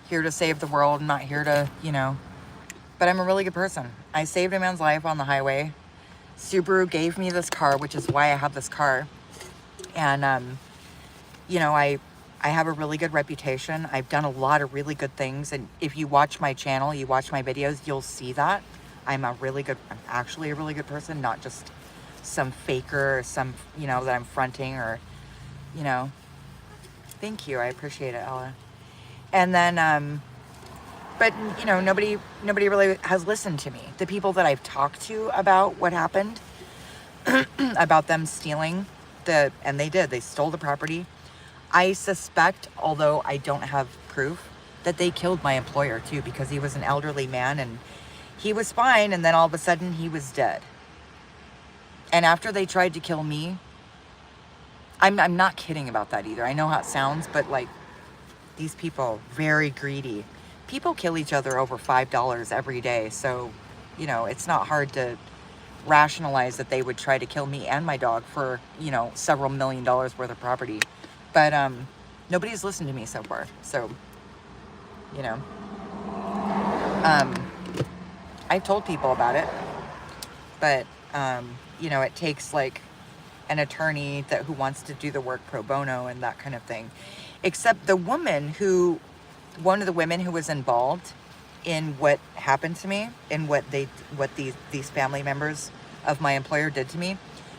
here to save the world. I'm not here to, you know, but I'm a really good person. I saved a man's life on the highway. Subaru gave me this car, which is why I have this car. And, you know, I have a really good reputation. I've done a lot of really good things. And if you watch my channel, you watch my videos, you'll see that. I'm actually a really good person, not just some faker or some, you know, that I'm fronting or, you know. Thank you. I appreciate it, Ella. And then, but, you know, nobody really has listened to me. The people that I've talked to about what happened, about them stealing and they stole the property. I suspect, although I don't have proof, that they killed my employer too, because he was an elderly man and he was fine, and then all of a sudden he was dead. And after they tried to kill me, I'm not kidding about that either. I know how it sounds, but like, these people, very greedy. People kill each other over $5 every day. So, you know, it's not hard to rationalize that they would try to kill me and my dog for, you know, several $1 million worth of property. But nobody's listened to me so far. So, you know, I've told people about it, but you know, it takes like an attorney who wants to do the work pro bono and that kind of thing. Except one of the women who was involved in what happened to me and what these family members of my employer did to me,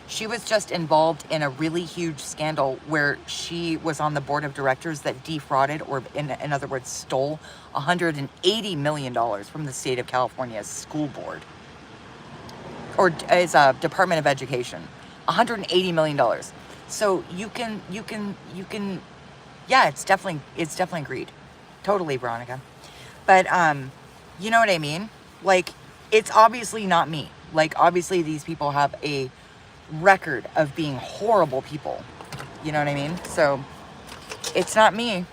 she was just involved in a really huge scandal where she was on the board of directors that defrauded, or in other words, stole $180 million from the state of California's school board, or as a Department of Education. $180 million. So you can, yeah, it's definitely greed. Totally, Veronica. But, you know what I mean? Like, it's obviously not me. Like, obviously these people have a record of being horrible people. You know what I mean? So it's not me.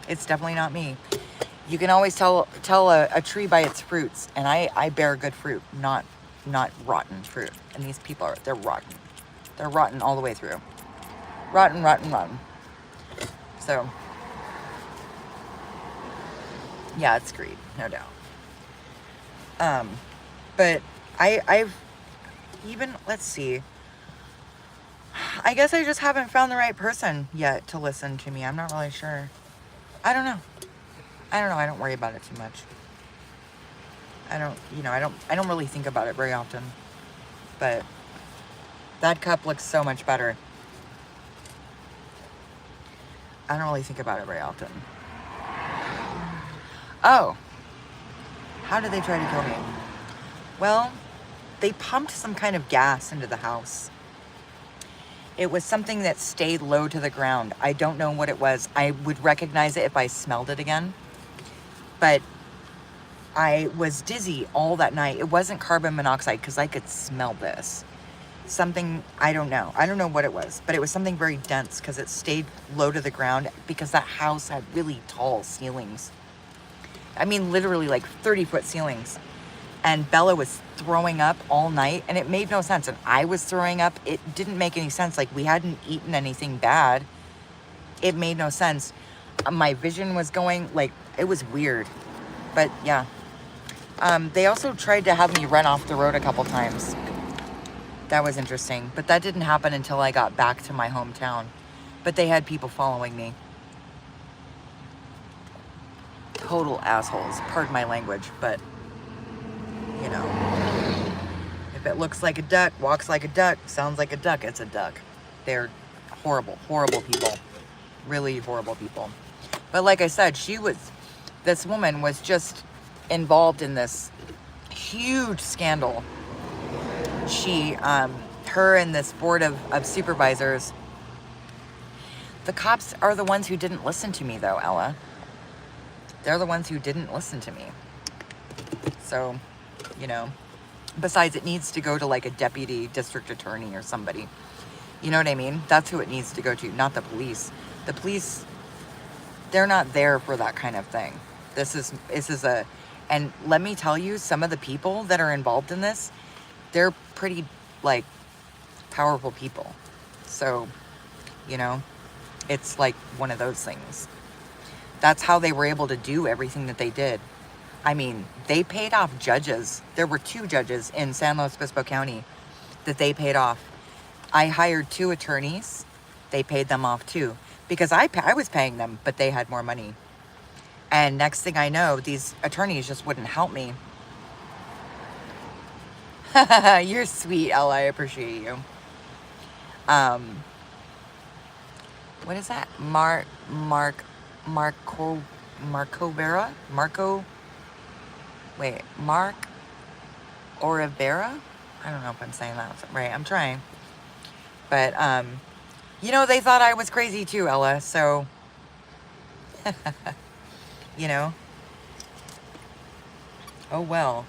It's definitely not me. You can always tell a tree by its fruits, and I bear good fruit, not rotten fruit. And these people they're rotten. They're rotten all the way through. Rotten. So, Yeah, it's greed, no doubt. But I've even, let's see, I guess I just haven't found the right person yet to listen to me. I'm not really sure. I don't know. I don't worry about it too much. I don't really think about it very often. But that cup looks so much better. I don't really think about it very often. Oh, how did they try to kill me? Well, they pumped some kind of gas into the house. It was something that stayed low to the ground. I don't know what it was. I would recognize it if I smelled it again. But I was dizzy all that night. It wasn't carbon monoxide because I could smell this. Something, I don't know. I don't know what it was, but it was something very dense because it stayed low to the ground because that house had really tall ceilings. I mean, literally like 30-foot ceilings. And Bella was throwing up all night and it made no sense. And I was throwing up. It didn't make any sense. Like, we hadn't eaten anything bad. It made no sense. My vision was going, like, it was weird. But yeah. They also tried to have me run off the road a couple times. That was interesting. But that didn't happen until I got back to my hometown. But they had people following me. Total assholes. Pardon my language, but, you know. If it looks like a duck, walks like a duck, sounds like a duck, it's a duck. They're horrible, horrible people. Really horrible people. But like I said, this woman was just involved in this huge scandal. Her and this board of supervisors, the cops are the ones who didn't listen to me though, Ella. They're the ones who didn't listen to me. So, you know, besides, it needs to go to like a deputy district attorney or somebody. You know what I mean? That's who it needs to go to, not the police. The police, they're not there for that kind of thing. And let me tell you, some of the people that are involved in this, they're pretty, like, powerful people. So, you know, it's like one of those things. That's how they were able to do everything that they did. I mean, they paid off judges. There were 2 judges in San Luis Obispo County that they paid off. I hired 2 attorneys. They paid them off too. Because I was paying them, but they had more money. And next thing I know, these attorneys just wouldn't help me. You're sweet, Ella. I appreciate you. What is that? Marco Vera? Mark Orivera? I don't know if I'm saying that right. I'm trying. But, you know, they thought I was crazy too, Ella. So, you know. Oh, well.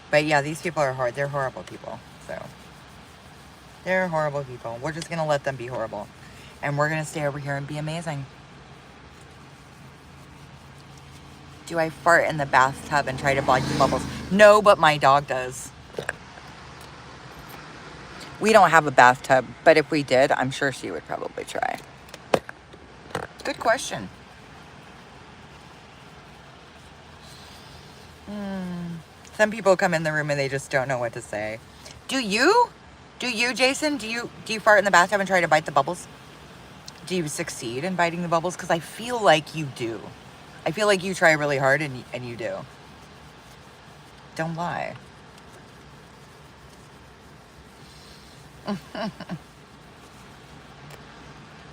But yeah, these people are hard. They're horrible people. So, they're horrible people. We're just going to let them be horrible. And we're going to stay over here and be amazing. Do I fart in the bathtub and try to block the bubbles? No, but my dog does. We don't have a bathtub, but if we did, I'm sure she would probably try. Good question. Some people come in the room and they just don't know what to say. Do you? Do you, Jason? Do you fart in the bathtub and try to bite the bubbles? Do you succeed in biting the bubbles? Because I feel like you do. I feel like you try really hard and you do. Don't lie.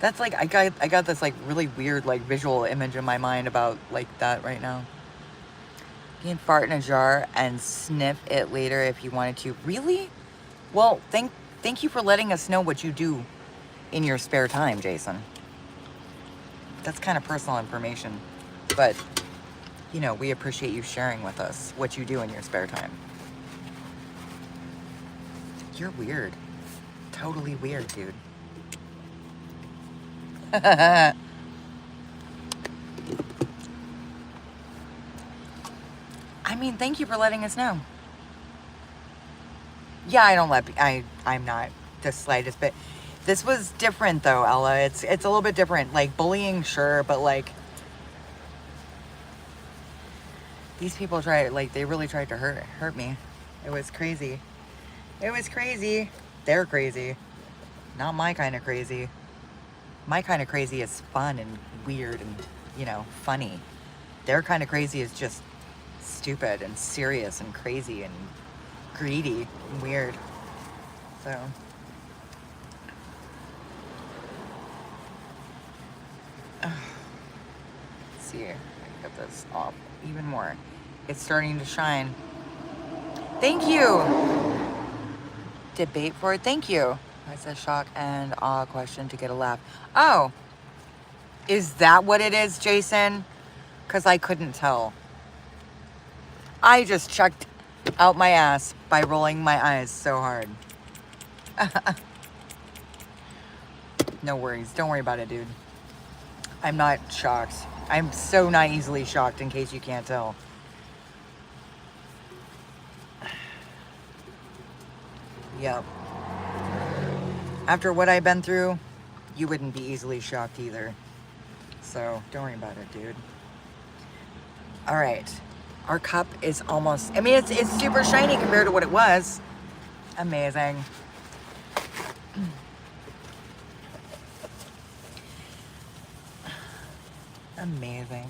That's like, I got this like really weird like visual image in my mind about like that right now. You can fart in a jar and sniff it later if you wanted to. Really? Well, thank you for letting us know what you do in your spare time, Jason. That's kind of personal information, but you know, we appreciate you sharing with us what you do in your spare time. You're weird. Totally weird, dude. I mean, thank you for letting us know. Yeah, I'm not the slightest bit. This was different though, Ella. It's a little bit different. Like bullying, sure, but like These people they really tried to hurt me. It was crazy. It was crazy. They're crazy. Not my kind of crazy. My kind of crazy is fun and weird and, funny. Their kind of crazy is just stupid and serious and crazy and greedy and weird. So, let's see, I can get this off even more. It's starting to shine. Thank you. Debate for it. Thank you. I said shock and awe question to get a laugh. Oh, is that what it is, Jason? Because I couldn't tell. I just checked out my ass by rolling my eyes so hard. No worries. Don't worry about it, dude. I'm not shocked. I'm so not easily shocked, in case you can't tell. Yep. After what I've been through, you wouldn't be easily shocked either. So don't worry about it, dude. All right. Our cup is almost, it's super shiny compared to what it was. Amazing. Amazing.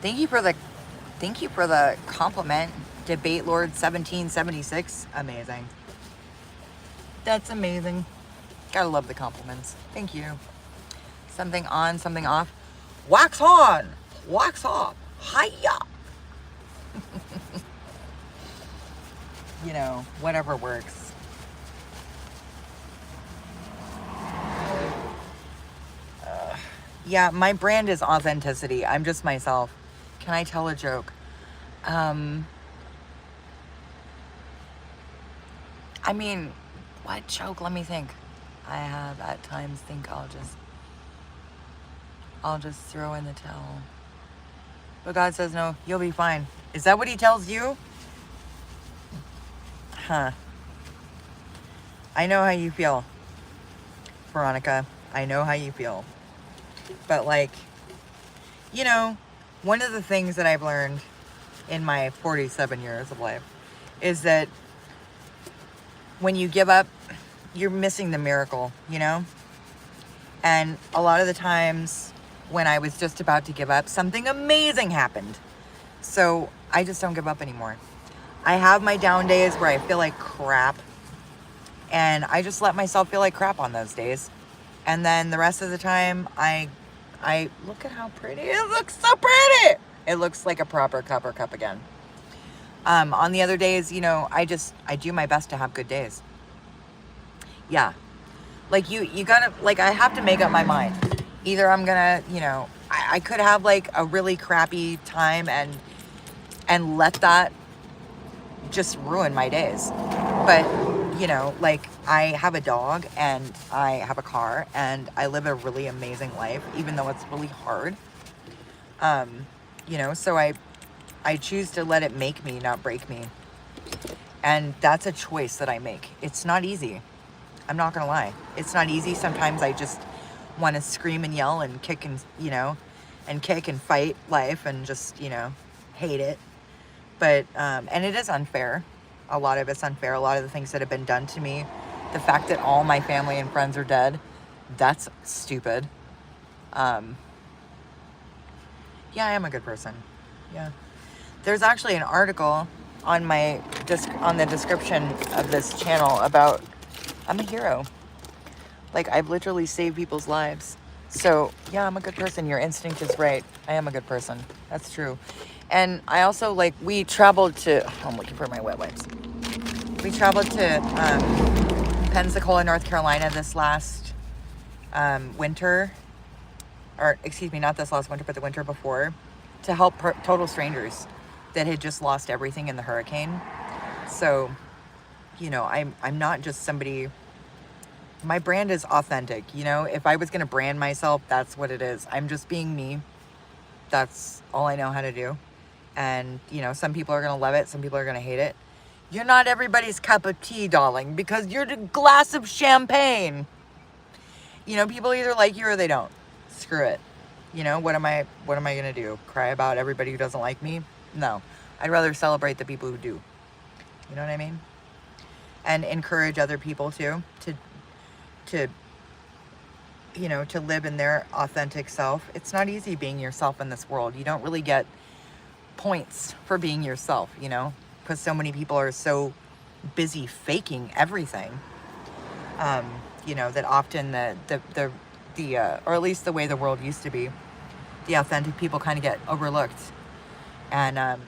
Thank you for the compliment. Debate Lord 1776. Amazing. That's amazing. Gotta love the compliments. Thank you. Something on, something off. Wax on, wax off. Hiya. Whatever works. Yeah, my brand is authenticity. I'm just myself. Can I tell a joke? What joke? Let me think. I have at times think I'll just throw in the towel. But God says no, you'll be fine. Is that what he tells you? Huh. I know how you feel, Veronica. I know how you feel. But one of the things that I've learned in my 47 years of life is that when you give up, you're missing the miracle, And a lot of the times when I was just about to give up, something amazing happened. So I just don't give up anymore. I have my down days where I feel like crap, and I just let myself feel like crap on those days. And then the rest of the time, I look at how pretty it looks. So pretty. It looks like a proper cup again. On the other days, I do my best to have good days. Yeah. You gotta, I have to make up my mind. Either I'm gonna, I could have a really crappy time and let that just ruin my days. But, I have a dog and I have a car and I live a really amazing life, even though it's really hard. So I choose to let it make me, not break me. And that's a choice that I make. It's not easy. I'm not gonna lie. It's not easy. Sometimes I just want to scream and yell and kick and kick and fight life and just, hate it. But, and it is unfair. A lot of it's unfair. A lot of the things that have been done to me, the fact that all my family and friends are dead, that's stupid. Yeah, I am a good person. Yeah. There's actually an article on the description of this channel about, I'm a hero. I've literally saved people's lives. So, yeah, I'm a good person. Your instinct is right. I am a good person. That's true. And I also, we traveled to, I'm looking for my wet wipes. We traveled to Pensacola, North Carolina this last winter. Or, excuse me, not this last winter, but the winter before, to help total strangers that had just lost everything in the hurricane. So, I'm not just somebody, my brand is authentic. If I was going to brand myself, that's what it is. I'm just being me. That's all I know how to do. And, some people are going to love it. Some people are going to hate it. You're not everybody's cup of tea, darling, because you're the glass of champagne. People either like you or they don't. Screw it. You know, what am I gonna do? Cry about everybody who doesn't like me? No. I'd rather celebrate the people who do. You know what I mean? And encourage other people too to you know, to live in their authentic self. It's not easy being yourself in this world. You don't really get points for being yourself, you know, because so many people are so busy faking everything. You know, that often or at least the way the world used to be, the authentic people kind of get overlooked. And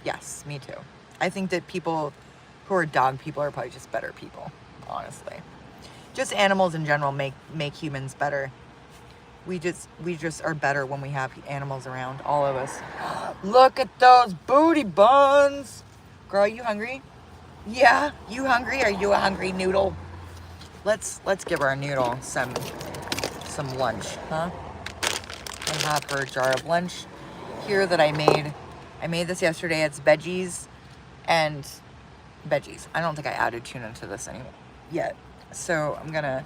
yes, me too. I think that people who are dog people are probably just better people, honestly. Just animals in general make humans better. We just are better when we have animals around, all of us. Look at those booty buns. Girl, you hungry? Yeah, you hungry? Are you a hungry noodle? Let's give our noodle some lunch, huh? And have her a jar of lunch here that I made. I made this yesterday. It's veggies and veggies. I don't think I added tuna to this anymore yet. So I'm gonna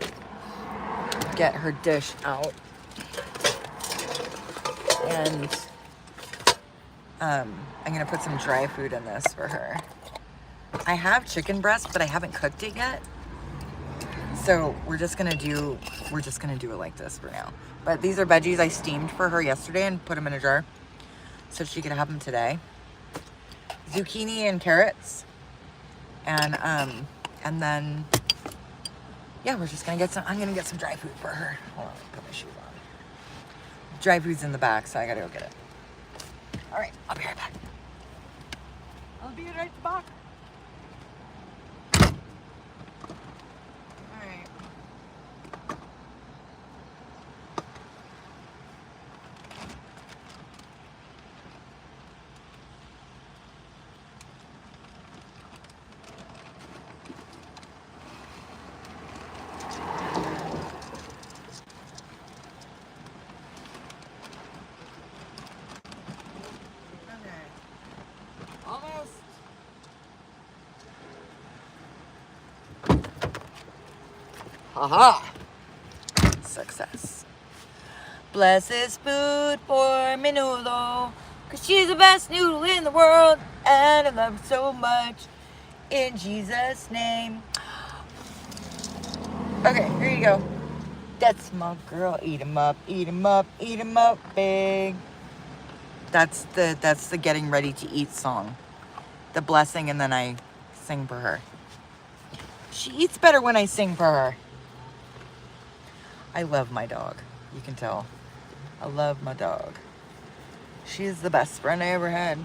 get her dish out. And I'm gonna put some dry food in this for her. I have chicken breast, but I haven't cooked it yet. So we're just gonna do it like this for now. But these are veggies I steamed for her yesterday and put them in a jar so she could have them today. Zucchini and carrots. And then yeah, we're just gonna I'm gonna get some dry food for her. Hold on, let me put my shoes on. Dry food's in the back, so I gotta go get it. All right, I'll be right back. I'll be right back. All right. Almost. Haha. Success. Bless this food for Menudo, 'cause she's the best noodle in the world, and I love her so much. In Jesus' name. Okay, here you go. That's my girl. Eat 'em up, eat 'em up, eat 'em up, big. That's the getting ready to eat song. The blessing, and then I sing for her. She eats better when I sing for her. I love my dog. You can tell. I love my dog. She's the best friend I ever had.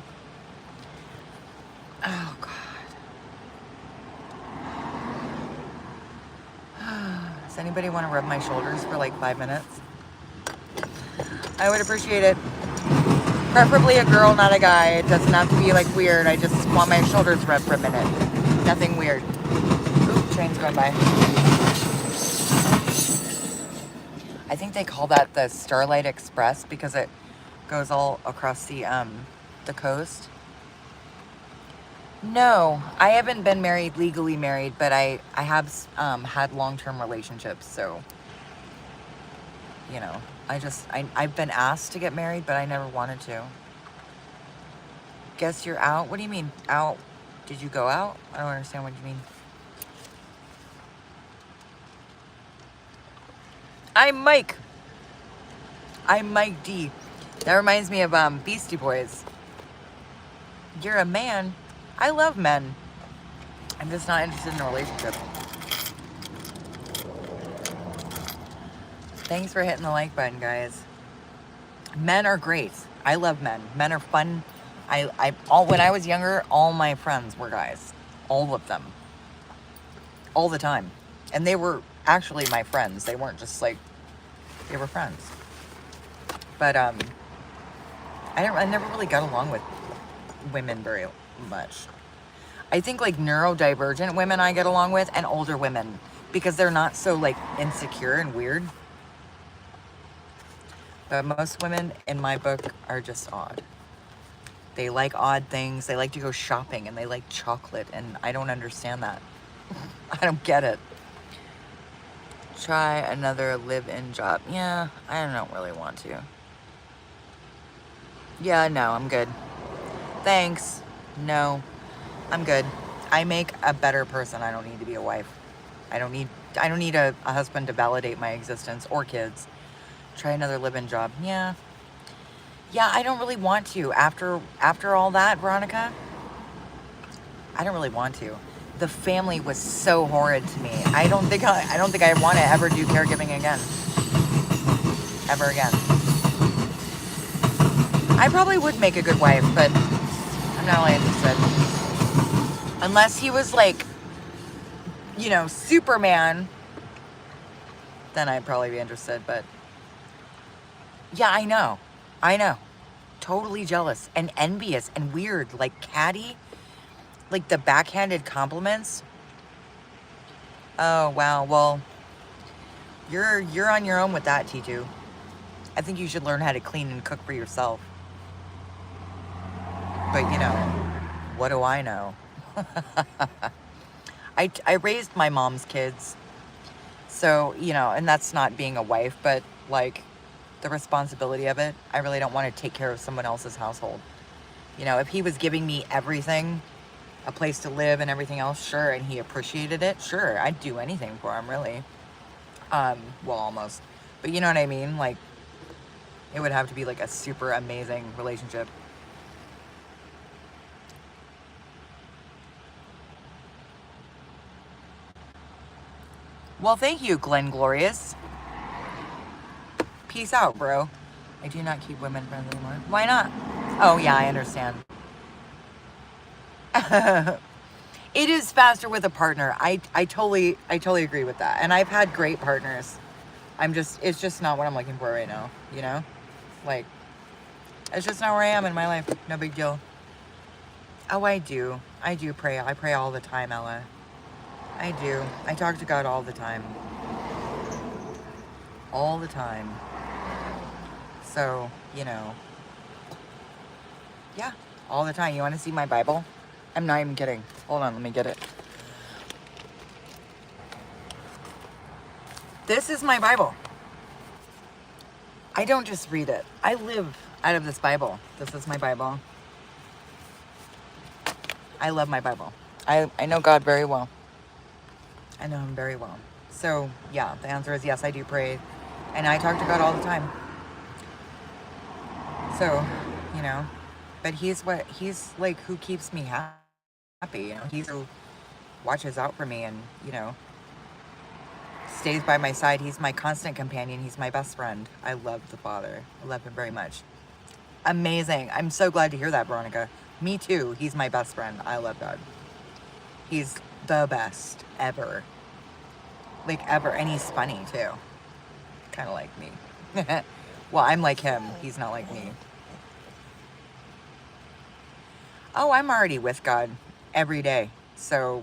Oh, God. Does anybody want to rub my shoulders for like 5 minutes? I would appreciate it. Preferably a girl, not a guy. It doesn't have to be like weird. I just want my shoulders rubbed for a minute. Nothing weird. Oop, train's going by. I think they call that the Starlight Express because it goes all across the coast. No, I haven't been married, legally married, but I have had long-term relationships, so, you know, I've been asked to get married, but I never wanted to. Guess you're out? What do you mean, out? Did you go out? I don't understand what you mean. I'm Mike D. That reminds me of Beastie Boys. You're a man. I love men. I'm just not interested in a relationship. Thanks for hitting the like button, guys. Men are great. I love men. Men are fun. When I was younger, all my friends were guys. All of them. All the time. And they were actually my friends. They weren't just like, they were friends. But I never really got along with women very much. I think like neurodivergent women I get along with, and older women, because they're not so like insecure and weird. But most women in my book are just odd. They like odd things. They like to go shopping, and they like chocolate, and I don't understand that. I don't get it. try another live-in job. Yeah, I don't really want to. Yeah, no, I'm good. Thanks. No, I'm good. I make a better person. I don't need to be a wife. I don't need a husband to validate my existence or kids. Try another live-in job. Yeah. Yeah, I don't really want to. After all that, Veronica, I don't really want to. The family was so horrid to me. I don't think I want to ever do caregiving again. Ever again. I probably would make a good wife, but I'm not really interested. Unless he was like, you know, Superman, then I'd probably be interested, but yeah, I know. Totally jealous and envious and weird, like catty, like the backhanded compliments. Oh, wow. Well, you're on your own with that, T2. I think you should learn how to clean and cook for yourself. But, you know, what do I know? I raised my mom's kids. So, you know, and that's not being a wife, but like the responsibility of it, I really don't want to take care of someone else's household. You know, if he was giving me everything, a place to live and everything else, sure, and he appreciated it, sure, I'd do anything for him, really. Well, almost. But you know what I mean? Like, it would have to be like a super amazing relationship. Well, thank you, Glenn Glorious. Peace out, bro. I do not keep women friends anymore. Why not? Oh, yeah, I understand. It is faster with a partner. I totally agree with that. And I've had great partners. It's just not what I'm looking for right now, you know? Like, it's just not where I am in my life. No big deal. Oh, I do pray. I pray all the time, Ella. I do. I talk to God all the time. All the time. So, you know. Yeah, all the time. You want to see my Bible? I'm not even kidding. Hold on, let me get it. This is my Bible. I don't just read it. I live out of this Bible. This is my Bible. I love my Bible. I know God very well. I know him very well. So, yeah, the answer is yes, I do pray. And I talk to God all the time. So, you know, but he's like who keeps me happy, you know. He's who watches out for me and, you know, stays by my side. He's my constant companion. He's my best friend. I love the Father. I love him very much. Amazing. I'm so glad to hear that, Veronica. Me too. He's my best friend. I love God. He's the best ever. Like ever. And he's funny too. Kind of like me. Well, I'm like him. He's not like me. Oh, I'm already with God every day. So,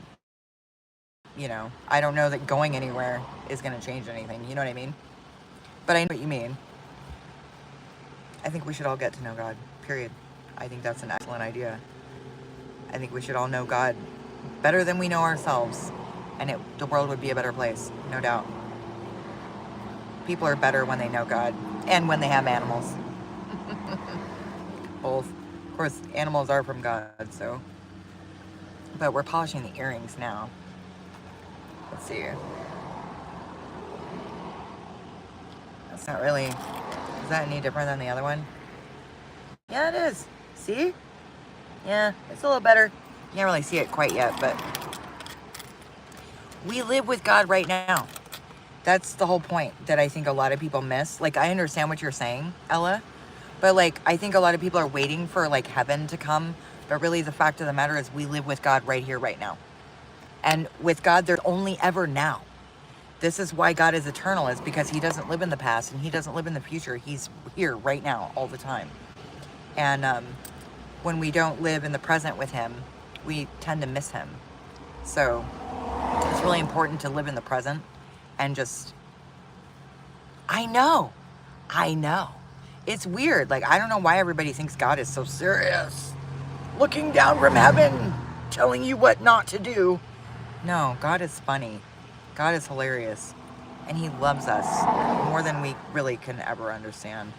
you know, I don't know that going anywhere is going to change anything. You know what I mean? But I know what you mean. I think we should all get to know God, period. I think that's an excellent idea. I think we should all know God better than we know ourselves. And the world would be a better place, no doubt. People are better when they know God and when they have animals. Both. Of course, animals are from God, so. But we're polishing the earrings now. Let's see. That's not really. Is that any different than the other one? Yeah, it is. See? Yeah, it's a little better. You can't really see it quite yet, but we live with God right now. That's the whole point that I think a lot of people miss. Like, I understand what you're saying, Ella, but like, I think a lot of people are waiting for like heaven to come. But really, the fact of the matter is we live with God right here, right now. And with God, there's only ever now. This is why God is eternal, is because he doesn't live in the past and he doesn't live in the future. He's here right now all the time. And when we don't live in the present with him, we tend to miss him. So it's really important to live in the present and just, I know. It's weird. Like, I don't know why everybody thinks God is so serious, looking down from heaven, telling you what not to do. No, God is funny. God is hilarious. And he loves us more than we really can ever understand.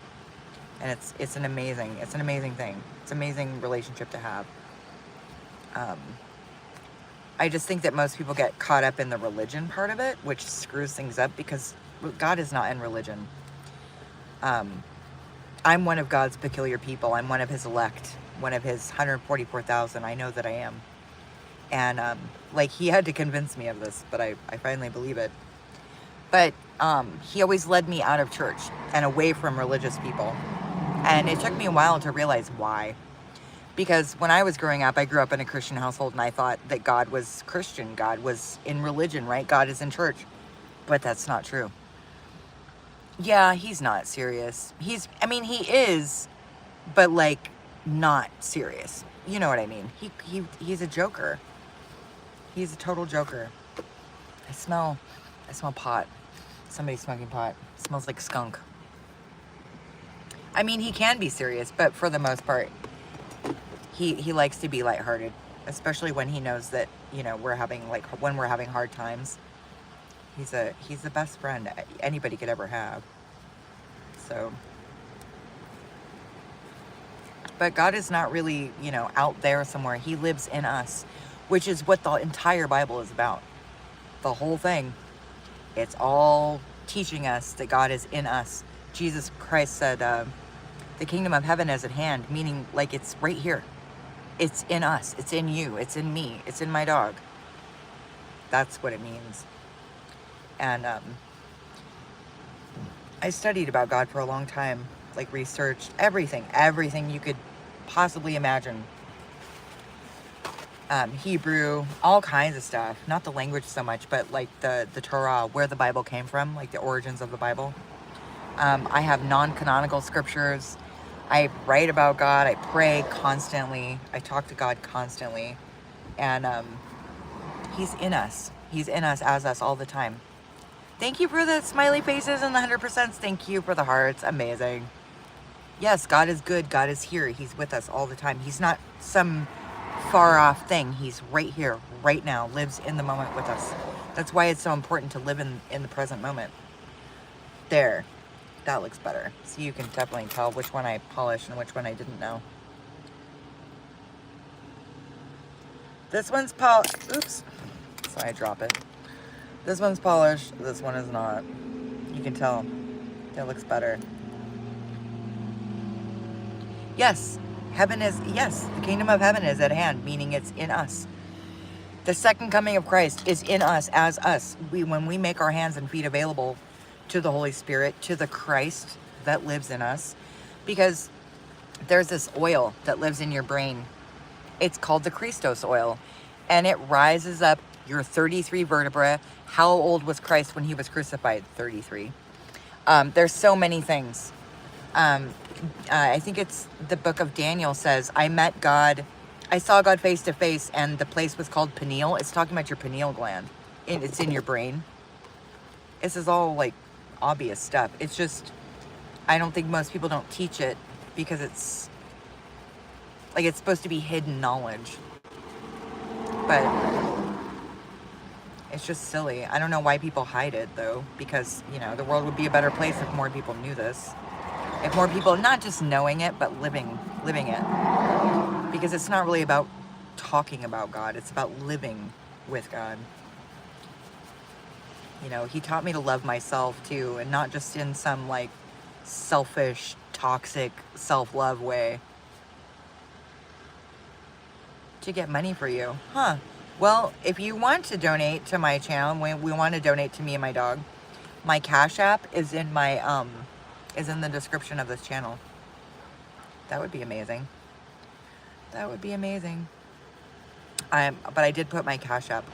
And it's an amazing thing. It's an amazing relationship to have. I just think that most people get caught up in the religion part of it, which screws things up, because God is not in religion. I'm one of God's peculiar people. I'm one of his elect, one of his 144,000. I know that I am. And like, he had to convince me of this, but I finally believe it. But he always led me out of church and away from religious people. And it took me a while to realize why. Because when I was growing up, I grew up in a Christian household, and I thought that God was Christian. God was in religion, right? God is in church. But that's not true. Yeah, he's not serious. He is, but like, not serious. You know what I mean? He's a joker. He's a total joker. I smell pot. Somebody's smoking pot. It smells like skunk. I mean, he can be serious, but for the most part, he likes to be lighthearted, especially when he knows that, you know, when we're having hard times. He's the best friend anybody could ever have. So, but God is not really, you know, out there somewhere. He lives in us, which is what the entire Bible is about. The whole thing. It's all teaching us that God is in us. Jesus Christ said, the kingdom of heaven is at hand, meaning like it's right here. It's in us. It's in you. It's in me. It's in my dog. That's what it means. And I studied about God for a long time, like researched everything you could possibly imagine. Hebrew, all kinds of stuff. Not the language so much, but like the Torah, where the Bible came from, like the origins of the Bible. I have non-canonical scriptures. I write about God. I pray constantly. I talk to God constantly. And he's in us. He's in us, as us, all the time. Thank you for the smiley faces and the 100%. Thank you for the hearts. Amazing. Yes, God is good. God is here. He's with us all the time. He's not some far off thing. He's right here, right now, lives in the moment with us. That's why it's so important to live in the present moment. There. That looks better. So you can definitely tell which one I polished and which one I didn't know. This one's oops. So I drop it. This one's polished. This one is not. You can tell. It looks better. Yes. The kingdom of heaven is at hand, meaning it's in us. The second coming of Christ is in us, as us. When we make our hands and feet available to the Holy Spirit, to the Christ that lives in us, because there's this oil that lives in your brain. It's called the Christos oil, and it rises up your 33 vertebrae. How old was Christ when he was crucified? 33. There's so many things. I think it's the book of Daniel says, I saw God face to face, and the place was called pineal. It's talking about your pineal gland. It's in your brain. This is all like obvious stuff. It's just, I don't think most people don't teach it because it's like, it's supposed to be hidden knowledge. But it's just silly. I don't know why people hide it though, because, you know, the world would be a better place if more people knew this. If more people, not just knowing it, but living it. Because it's not really about talking about God. It's about living with God. You know, he taught me to love myself too, and not just in some like selfish, toxic self-love way. To get money for you. Huh. Well, if you want to donate to my channel, we want to donate to me and my dog, my Cash App is in my is in the description of this channel. That would be amazing. That would be amazing. But I did put my Cash App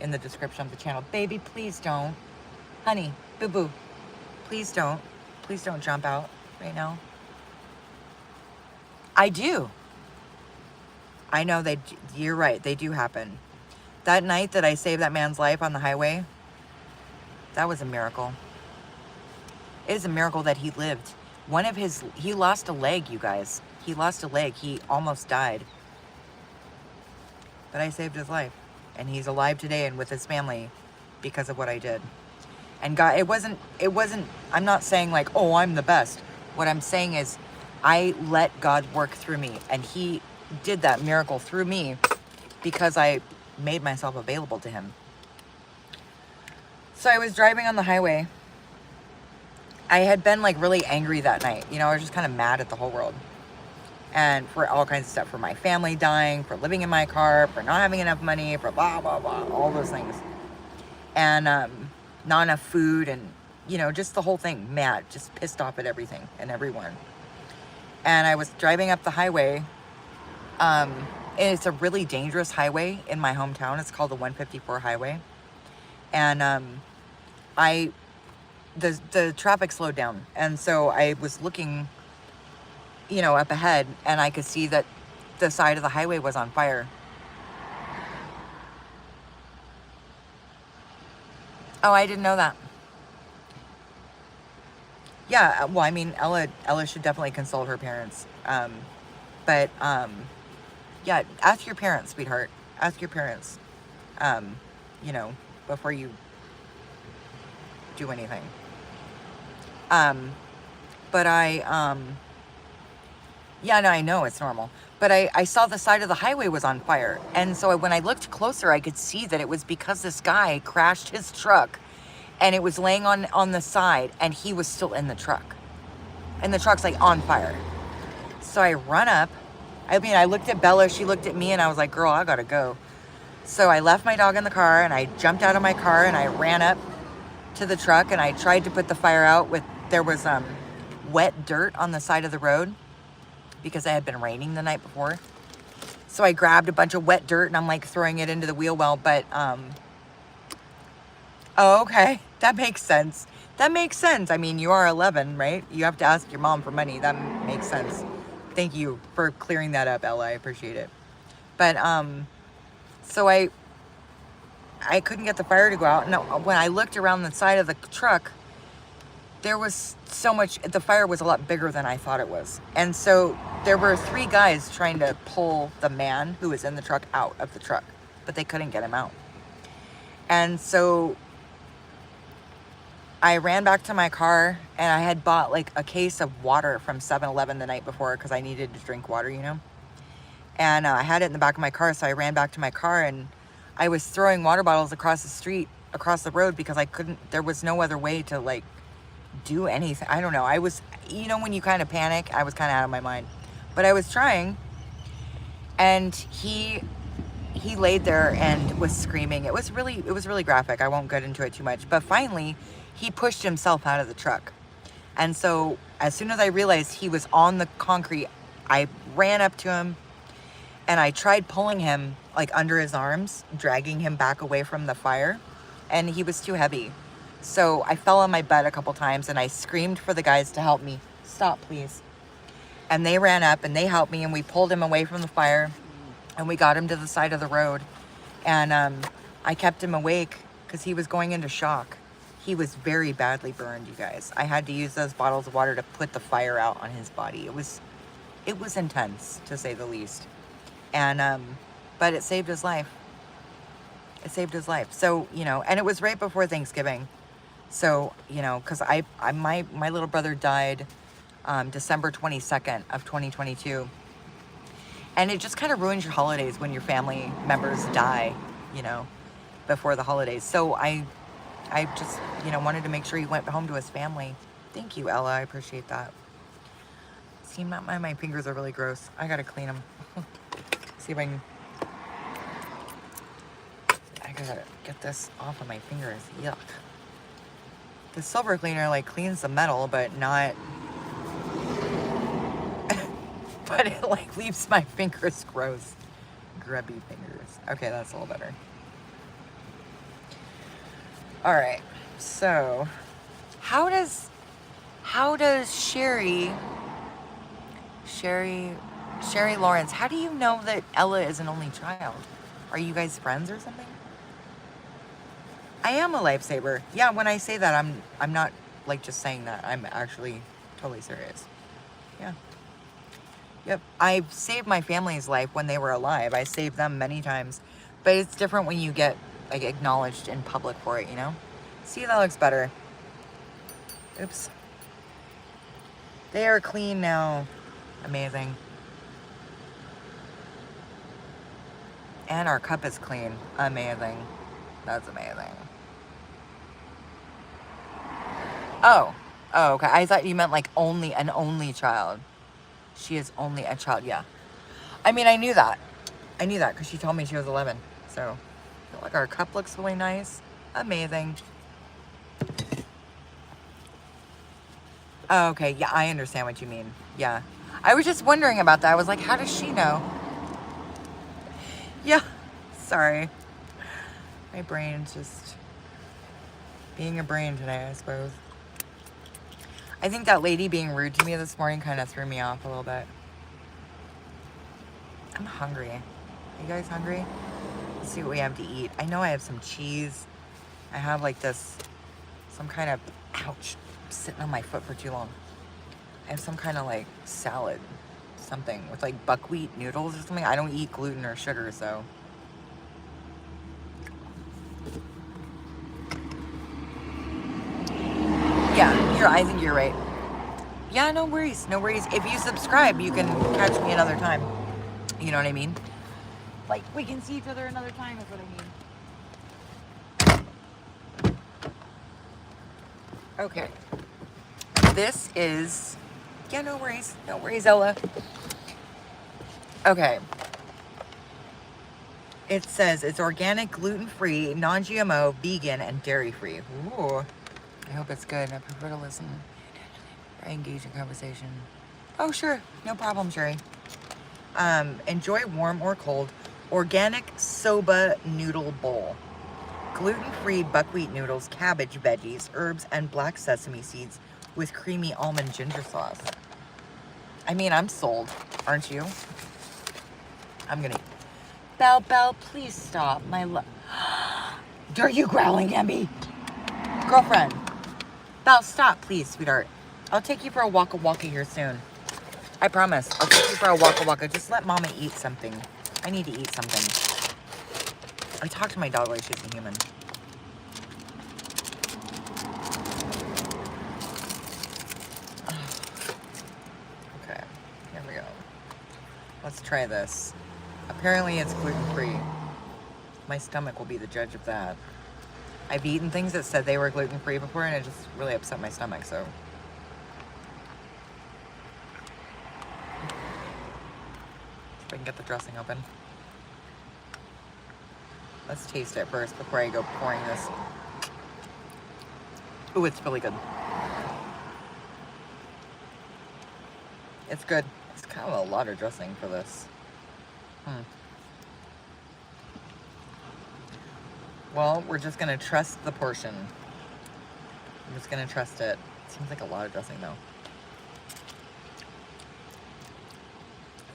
in the description of the channel. Baby, please don't. Honey, boo-boo. Please don't. Please don't jump out right now. I do. I know you're right. They do happen. That night that I saved that man's life on the highway, that was a miracle. It is a miracle that he lived. He lost a leg, you guys. He lost a leg. He almost died. But I saved his life. And he's alive today and with his family because of what I did. And God, I'm not saying like, oh, I'm the best. What I'm saying is I let God work through me, and he did that miracle through me because I made myself available to him. So I was driving on the highway. I had been like really angry that night. You know, I was just kind of mad at the whole world. And for all kinds of stuff, for my family dying, for living in my car, for not having enough money, for blah, blah, blah, all those things. And not enough food, and, you know, just the whole thing, mad, just pissed off at everything and everyone. And I was driving up the highway, and it's a really dangerous highway in my hometown. It's called the 154 highway. And the traffic slowed down. And so I was looking, you know, up ahead, and I could see that the side of the highway was on fire. Oh, I didn't know that. Yeah, well, I mean, Ella should definitely consult her parents. But yeah, ask your parents, sweetheart. Ask your parents, you know, before you do anything. But yeah, no, I know it's normal. But I saw the side of the highway was on fire. And so when I looked closer, I could see that it was because this guy crashed his truck, and it was laying on the side, and he was still in the truck. And the truck's like on fire. So I run up. I mean, I looked at Bella, she looked at me, and I was like, girl, I gotta go. So I left my dog in the car, and I jumped out of my car, and I ran up to the truck, and I tried to put the fire out there was wet dirt on the side of the road because it had been raining the night before. So I grabbed a bunch of wet dirt, and I'm like throwing it into the wheel well, but oh, okay, that makes sense. That makes sense. I mean, you are 11, right? You have to ask your mom for money. That makes sense. Thank you for clearing that up, Ella. I appreciate it. But so I couldn't get the fire to go out. And when I looked around the side of the truck, there was so much, the fire was a lot bigger than I thought it was. And so there were 3 guys trying to pull the man who was in the truck out of the truck, but they couldn't get him out. And so I ran back to my car, and I had bought like a case of water from 7-Eleven the night before because I needed to drink water, you know. And I had it in the back of my car, so I ran back to my car, and I was throwing water bottles across the street, across the road, because there was no other way to like do anything. I don't know. I was, you know, when you kind of panic, I was kind of out of my mind. But I was trying, and he laid there and was screaming. It was really graphic. I won't get into it too much. But finally, he pushed himself out of the truck. And so as soon as I realized he was on the concrete, I ran up to him, and I tried pulling him like under his arms, dragging him back away from the fire, and he was too heavy. So I fell on my butt a couple times, and I screamed for the guys to help me. Stop, please. And they ran up, and they helped me, and we pulled him away from the fire, and we got him to the side of the road. And I kept him awake because he was going into shock. He was very badly burned, you guys. I had to use those bottles of water to put the fire out on his body. It was intense, to say the least. And but it saved his life. It saved his life. So, you know, and it was right before Thanksgiving. So, you know, because my little brother died December 22nd of 2022. And it just kind of ruins your holidays when your family members die, you know, before the holidays. So I just, you know, wanted to make sure he went home to his family. Thank you, Ella. I appreciate that. See, my fingers are really gross. I gotta clean them. See if I gotta get this off of my fingers. Yuck. The silver cleaner like cleans the metal, but not. But it like leaves my fingers gross. Grubby fingers. Okay, that's a little better. All right. So, how does Sherry Lawrence, how do you know that Ella is an only child? Are you guys friends or something? I am a lifesaver. Yeah, when I say that, I'm not like just saying that. I'm actually totally serious. Yeah. Yep. I've saved my family's life when they were alive. I saved them many times. But it's different when you get like acknowledged in public for it, you know? See, that looks better. Oops. They are clean now. Amazing. And our cup is clean. Amazing. That's amazing. Oh. Oh, okay. I thought you meant like an only child. She is only a child. Yeah. I mean, I knew that. I knew that because she told me she was 11. So, I feel like our cup looks really nice. Amazing. Oh, okay. Yeah, I understand what you mean. Yeah. I was just wondering about that. I was like, how does she know? Yeah. Sorry. My brain's just being a brain today, I suppose. I think that lady being rude to me this morning kind of threw me off a little bit. I'm hungry. Are you guys hungry? Let's see what we have to eat. I know I have some cheese. I have like this, some kind of, ouch, I'm sitting on my foot for too long. I have some kind of like salad, something with like buckwheat noodles or something. I don't eat gluten or sugar, so. Yeah, I think you're right. Yeah, no worries, no worries. If you subscribe, you can catch me another time. You know what I mean? Like, we can see each other another time is what I mean. Okay. This is, yeah, no worries, Ella. Okay. It says it's organic, gluten-free, non-GMO, vegan, and dairy-free. Ooh. I hope it's good. I prefer to listen. I engage in conversation. Oh, sure. No problem, Sherry. Enjoy warm or cold. Organic soba noodle bowl. Gluten-free buckwheat noodles, cabbage, veggies, herbs, and black sesame seeds with creamy almond ginger sauce. I mean, I'm sold. Aren't you? I'm gonna... Belle, please stop. My love. Are you growling at me? Girlfriend. Belle, stop, please, sweetheart. I'll take you for a waka here soon. I promise. I'll take you for a waka. Just let Mama eat something. I need to eat something. I talk to my dog like she's a human. Okay, here we go. Let's try this. Apparently it's gluten-free. My stomach will be the judge of that. I've eaten things that said they were gluten-free before and it just really upset my stomach, so. If I can get the dressing open. Let's taste it first before I go pouring this. Ooh, it's really good. It's good. It's kind of a lot of dressing for this. Well, we're just gonna trust the portion. I'm just gonna trust it. Seems like a lot of dressing though.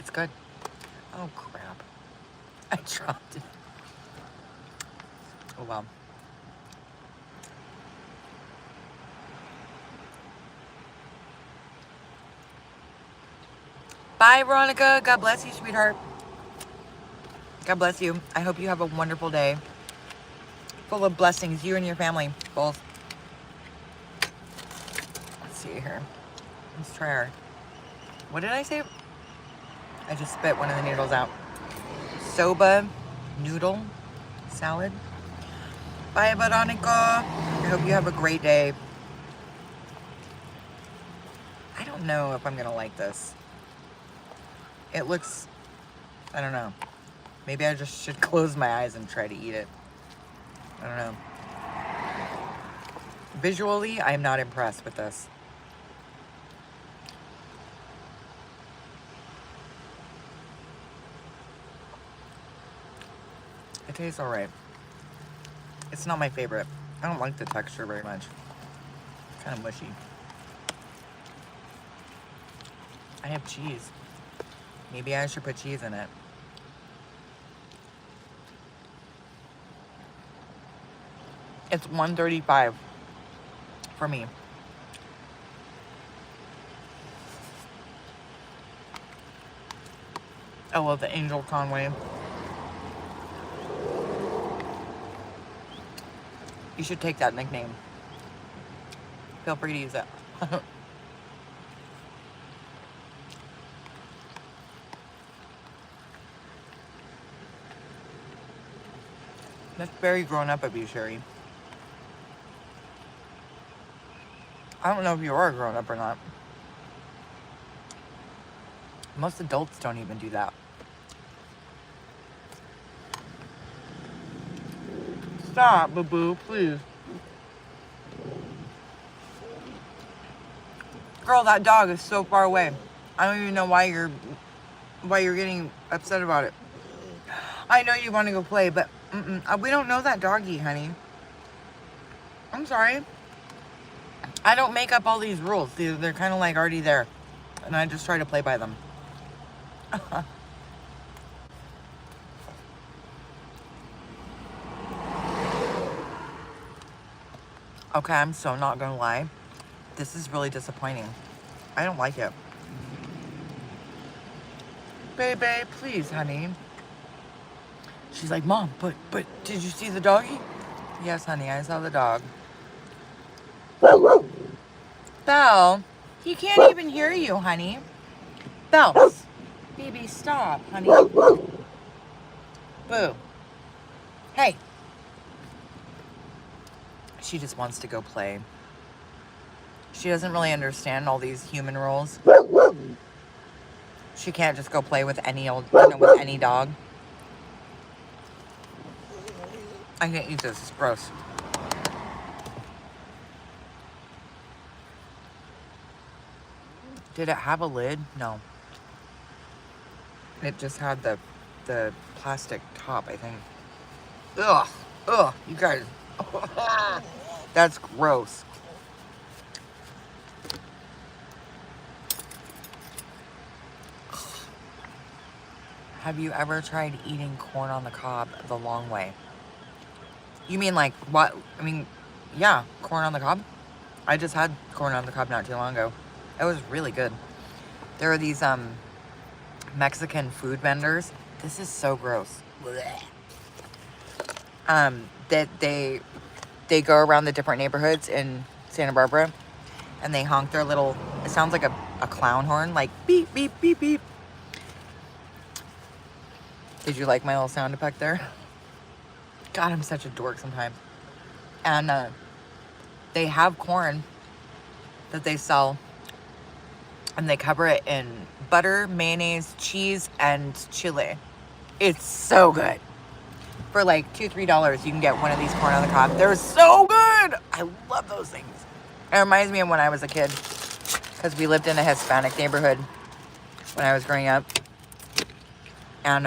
It's good. Oh crap. I dropped it. Oh wow. Bye, Veronica. God bless you, sweetheart. God bless you. I hope you have a wonderful day. Full of blessings, you and your family, both. Let's see here. Let's try our, what did I say? I just spit one of the noodles out. Soba noodle salad. Bye, Veronica. I hope you have a great day. I don't know if I'm gonna like this. It looks, I don't know. Maybe I just should close my eyes and try to eat it. I don't know. Visually, I'm not impressed with this. It tastes alright. It's not my favorite. I don't like the texture very much. It's kind of mushy. I have cheese. Maybe I should put cheese in it. It's $1.35 for me. I love the Angel Conway. You should take that nickname. Feel free to use it. That's very grown up of you, Sherry. I don't know if you are a grown up or not. Most adults don't even do that. Stop, boo-boo, please. Girl, that dog is so far away. I don't even know why you're getting upset about it. I know you want to go play, but we don't know that doggy, honey. I'm sorry. I don't make up all these rules. They're kind of like already there. And I just try to play by them. Okay, I'm so not gonna lie. This is really disappointing. I don't like it. Baby, please, honey. She's like, Mom, but did you see the doggy? Yes, honey, I saw the dog. Belle, he can't even hear you, honey. Belle, baby, stop, honey. Boo. Hey. She just wants to go play. She doesn't really understand all these human rules. She can't just go play with any with any dog. I can't eat this. It's gross. Did it have a lid? No. It just had the plastic top, I think. Ugh. Ugh. You guys. That's gross. Have you ever tried eating corn on the cob the long way? You mean like what? I mean, yeah, corn on the cob. I just had corn on the cob not too long ago. It was really good. There are these Mexican food vendors. This is so gross. That they go around the different neighborhoods in Santa Barbara, and they honk their little. It sounds like a clown horn, like beep beep beep beep. Did you like my little sound effect there? God, I'm such a dork sometimes. And they have corn that they sell, and they cover it in butter, mayonnaise, cheese, and chili. It's so good. For like $2-3, you can get one of these corn on the cob. They're so good. I love those things. It reminds me of when I was a kid, because we lived in a Hispanic neighborhood when I was growing up, and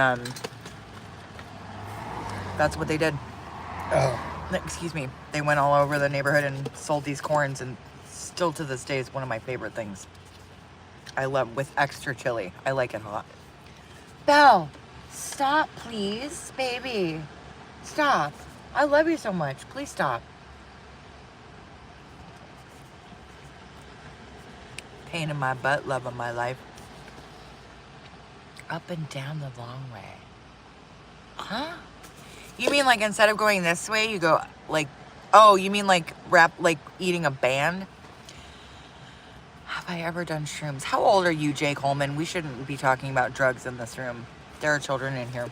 that's what they did. Oh. Excuse me. They went all over the neighborhood and sold these corns, and still to this day is one of my favorite things. I love with extra chili. I like it hot. Belle, stop, please, baby. Stop. I love you so much. Please stop. Pain in my butt, love of my life. Up and down the long way. Huh? You mean like instead of going this way, you go like, oh, you mean like eating a band? Have I ever done shrooms? How old are you, Jay Coleman? We shouldn't be talking about drugs in this room. There are children in here.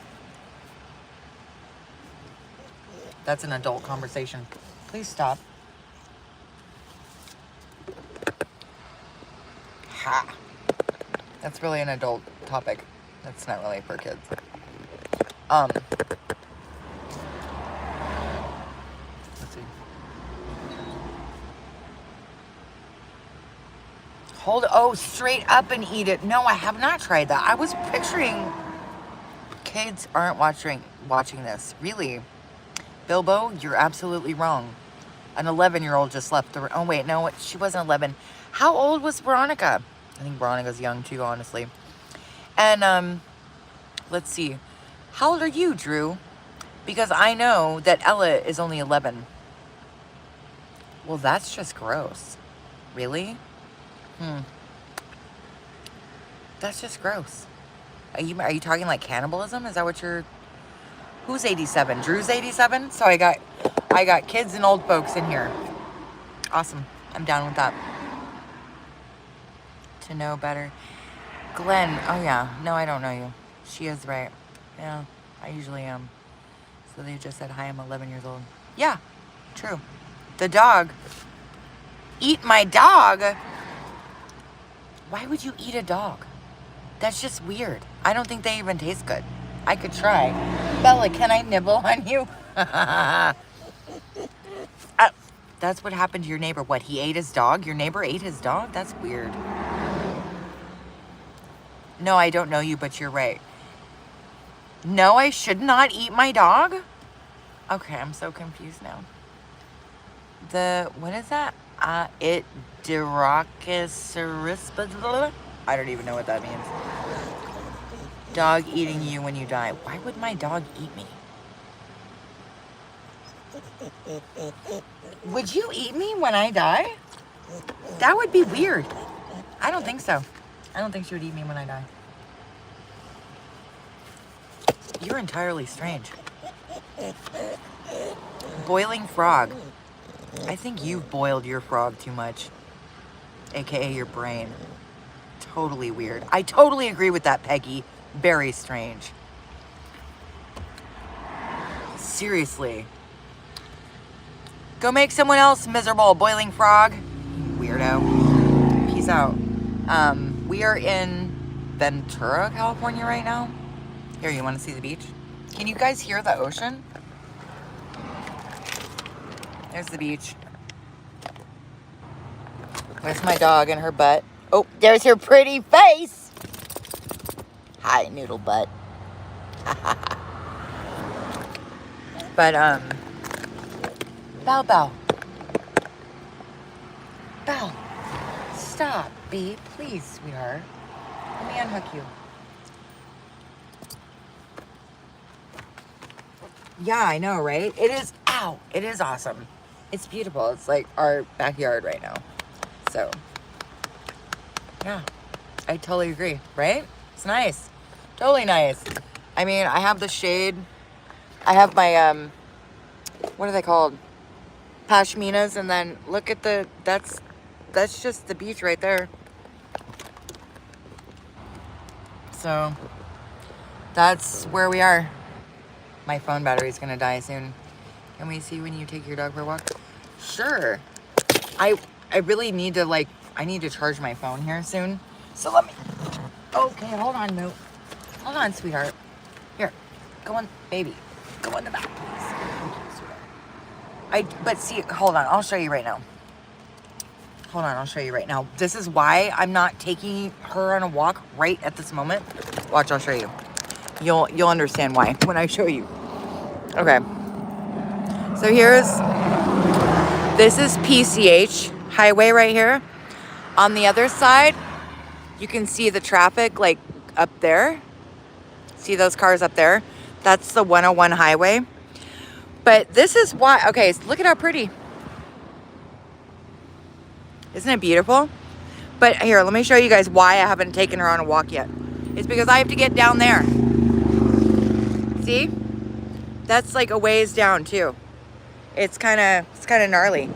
That's an adult conversation. Please stop. Ha. That's really an adult topic. That's not really for kids. Let's see. Straight up and eat it. No, I have not tried that. I was picturing kids aren't watching this. Really? Bilbo, you're absolutely wrong. An 11-year-old just left the room. Oh, wait, no, she wasn't 11. How old was Veronica? I think Veronica's young, too, honestly. And, let's see. How old are you, Drew? Because I know that Ella is only 11. Well, that's just gross. Really? That's just gross. Are you talking like cannibalism? Is that what you're... Who's 87? Drew's 87? So I got... I got kids and old folks in here. Awesome. I'm down with that. To know better. Glenn. Oh, yeah. No, I don't know you. She is right. Yeah, I usually am. So they just said, hi, I'm 11 years old. Yeah, true. The dog. Eat my dog? Why would you eat a dog? That's just weird. I don't think they even taste good. I could try. Bella, can I nibble on you? That's what happened to your neighbor. What, he ate his dog? Your neighbor ate his dog? That's weird. No, I don't know you, but you're right. No, I should not eat my dog? Okay, I'm so confused now. What is that? I don't even know what that means. Dog eating you when you die. Why would my dog eat me? Would you eat me when I die? That would be weird. I don't think so. I don't think she would eat me when I die. You're entirely strange. Boiling frog. I think you've boiled your frog too much. AKA your brain. Totally weird. I totally agree with that, Peggy. Very strange. Seriously. Go make someone else miserable, boiling frog. Weirdo. Peace out. We are in Ventura, California right now. Here, you want to see the beach? Can you guys hear the ocean? There's the beach. There's my dog and her butt. Oh, there's her pretty face. Hi, noodle butt. But, Bow. Bow. Stop, B. Please, sweetheart. Let me unhook you. Yeah, I know, right? It is, ow, it is awesome. It's beautiful. It's like our backyard right now. So, yeah, I totally agree, right? It's nice. Totally nice. I mean, I have the shade. I have my, what are they called? Pashminas, and then look at that's just the beach right there. So, that's where we are. My phone battery is gonna die soon. Can we see when you take your dog for a walk? Sure. I really need to I need to charge my phone here soon. So let me, okay, hold on, Moo. Hold on, sweetheart. Here, go on, baby. Go in the back, please. Thank you, sweetheart. But see, hold on, I'll show you right now. Hold on, I'll show you right now. This is why I'm not taking her on a walk right at this moment. Watch, I'll show you. You'll understand why when I show you. Okay. So this is PCH highway right here. On the other side, you can see the traffic like up there. See those cars up there? That's the 101 highway. But this is why, okay, so look at how pretty. Isn't it beautiful? But here, let me show you guys why I haven't taken her on a walk yet. It's because I have to get down there. See? That's like a ways down too. It's kind of gnarly.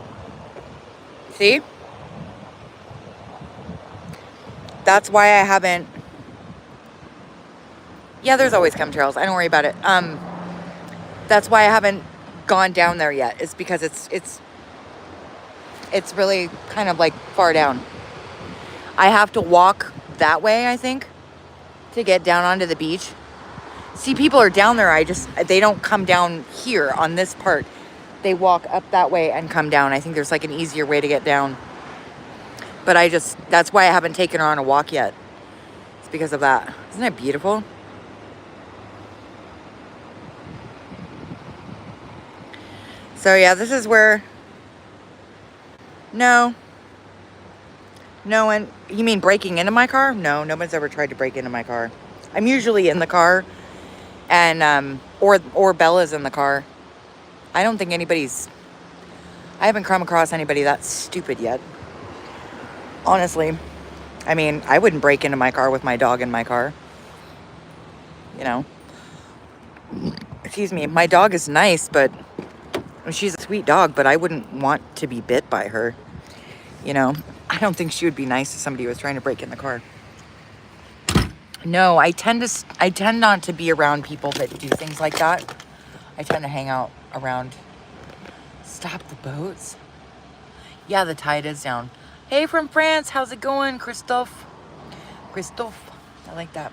See? That's why I haven't. Yeah, there's always chemtrails. I don't worry about it. That's why I haven't gone down there yet. It's because it's really kind of like far down. I have to walk that way, I think, to get down onto the beach. See, people are down there. They don't come down here on this part. They walk up that way and come down. I think there's like an easier way to get down. But that's why I haven't taken her on a walk yet. It's because of that. Isn't it beautiful? So yeah, this is where, no one, you mean breaking into my car? No, nobody's ever tried to break into my car. I'm usually in the car, and, or Bella's in the car. I don't think I haven't come across anybody that stupid yet. Honestly. I mean, I wouldn't break into my car with my dog in my car. You know. Excuse me, my dog is nice, but She's a sweet dog, but I wouldn't want to be bit by her. You know, I don't think she would be nice if somebody was trying to break in the car. No, I tend not to be around people that do things like that. I tend to hang out around. Stop the boats. Yeah, the tide is down. Hey, from France, how's it going, Christophe? Christophe, I like that.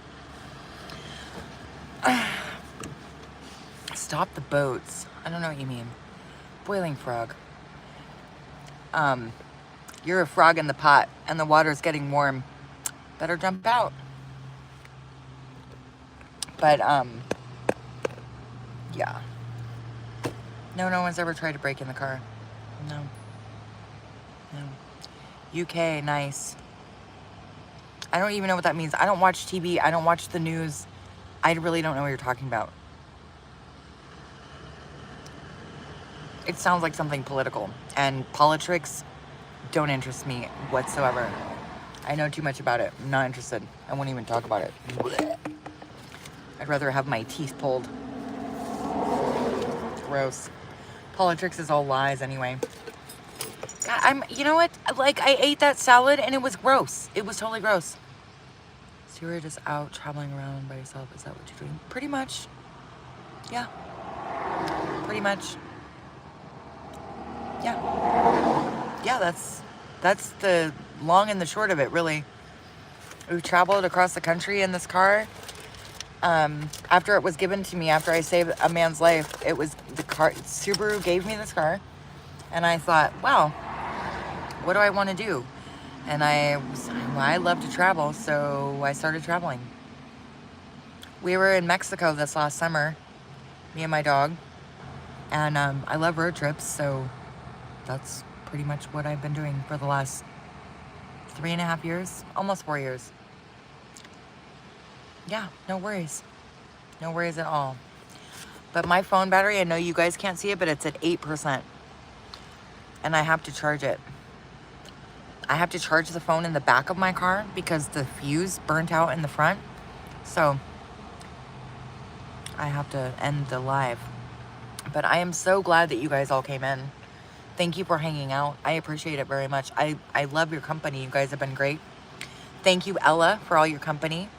Stop the boats. I don't know what you mean. Boiling frog. You're a frog in the pot and the water's getting warm. Better jump out. But, yeah. No one's ever tried to break in the car. No. UK, nice. I don't even know what that means. I don't watch TV. I don't watch the news. I really don't know what you're talking about. It sounds like something political. And politics don't interest me whatsoever. I know too much about it. I'm not interested. I won't even talk about it. Blech. I'd rather have my teeth pulled. Gross. Politics is all lies anyway. God, you know what? Like, I ate that salad and it was gross. It was totally gross. So you were just out traveling around by yourself. Is that what you're doing? Pretty much. Yeah. Pretty much. Yeah. Yeah, that's the long and the short of it, really. We've traveled across the country in this car. After it was given to me, after I saved a man's life, it was the car, Subaru gave me this car. And I thought, wow, what do I want to do? And I love to travel, so I started traveling. We were in Mexico this last summer, me and my dog. And I love road trips, so that's pretty much what I've been doing for the last 3.5 years, almost 4 years. Yeah, no worries. No worries at all. But my phone battery, I know you guys can't see it, but it's at 8%. And I have to charge it. I have to charge the phone in the back of my car because the fuse burnt out in the front. So I have to end the live. But I am so glad that you guys all came in. Thank you for hanging out. I appreciate it very much. I love your company. You guys have been great. Thank you, Ella, for all your company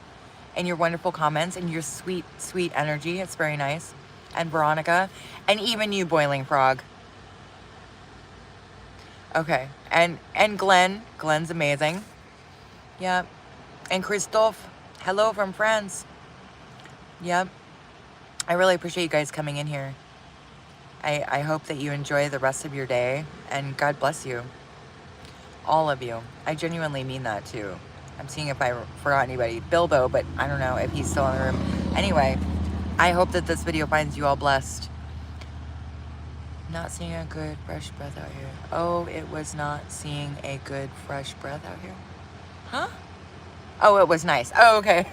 and your wonderful comments and your sweet, sweet energy. It's very nice. And Veronica, and even you, Boiling Frog. Okay, and Glenn's amazing. Yep. And Christophe, hello from France. Yep. I really appreciate you guys coming in here. I hope that you enjoy the rest of your day, and God bless you. All of you. I genuinely mean that too. I'm seeing if I forgot anybody. Bilbo, but I don't know if he's still in the room. Anyway, I hope that this video finds you all blessed. Not seeing a good fresh breath out here. Oh, it was not seeing a good fresh breath out here? Huh? Oh, it was nice. Oh, okay.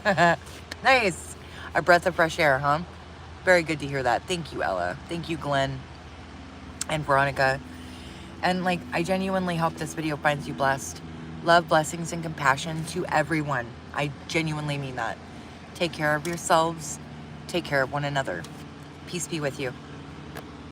Nice. A breath of fresh air, huh? Very good to hear that. Thank you, Ella. Thank you, Glenn and Veronica. And like, I genuinely hope this video finds you blessed. Love, blessings, and compassion to everyone. I genuinely mean that. Take care of yourselves. Take care of one another. Peace be with you.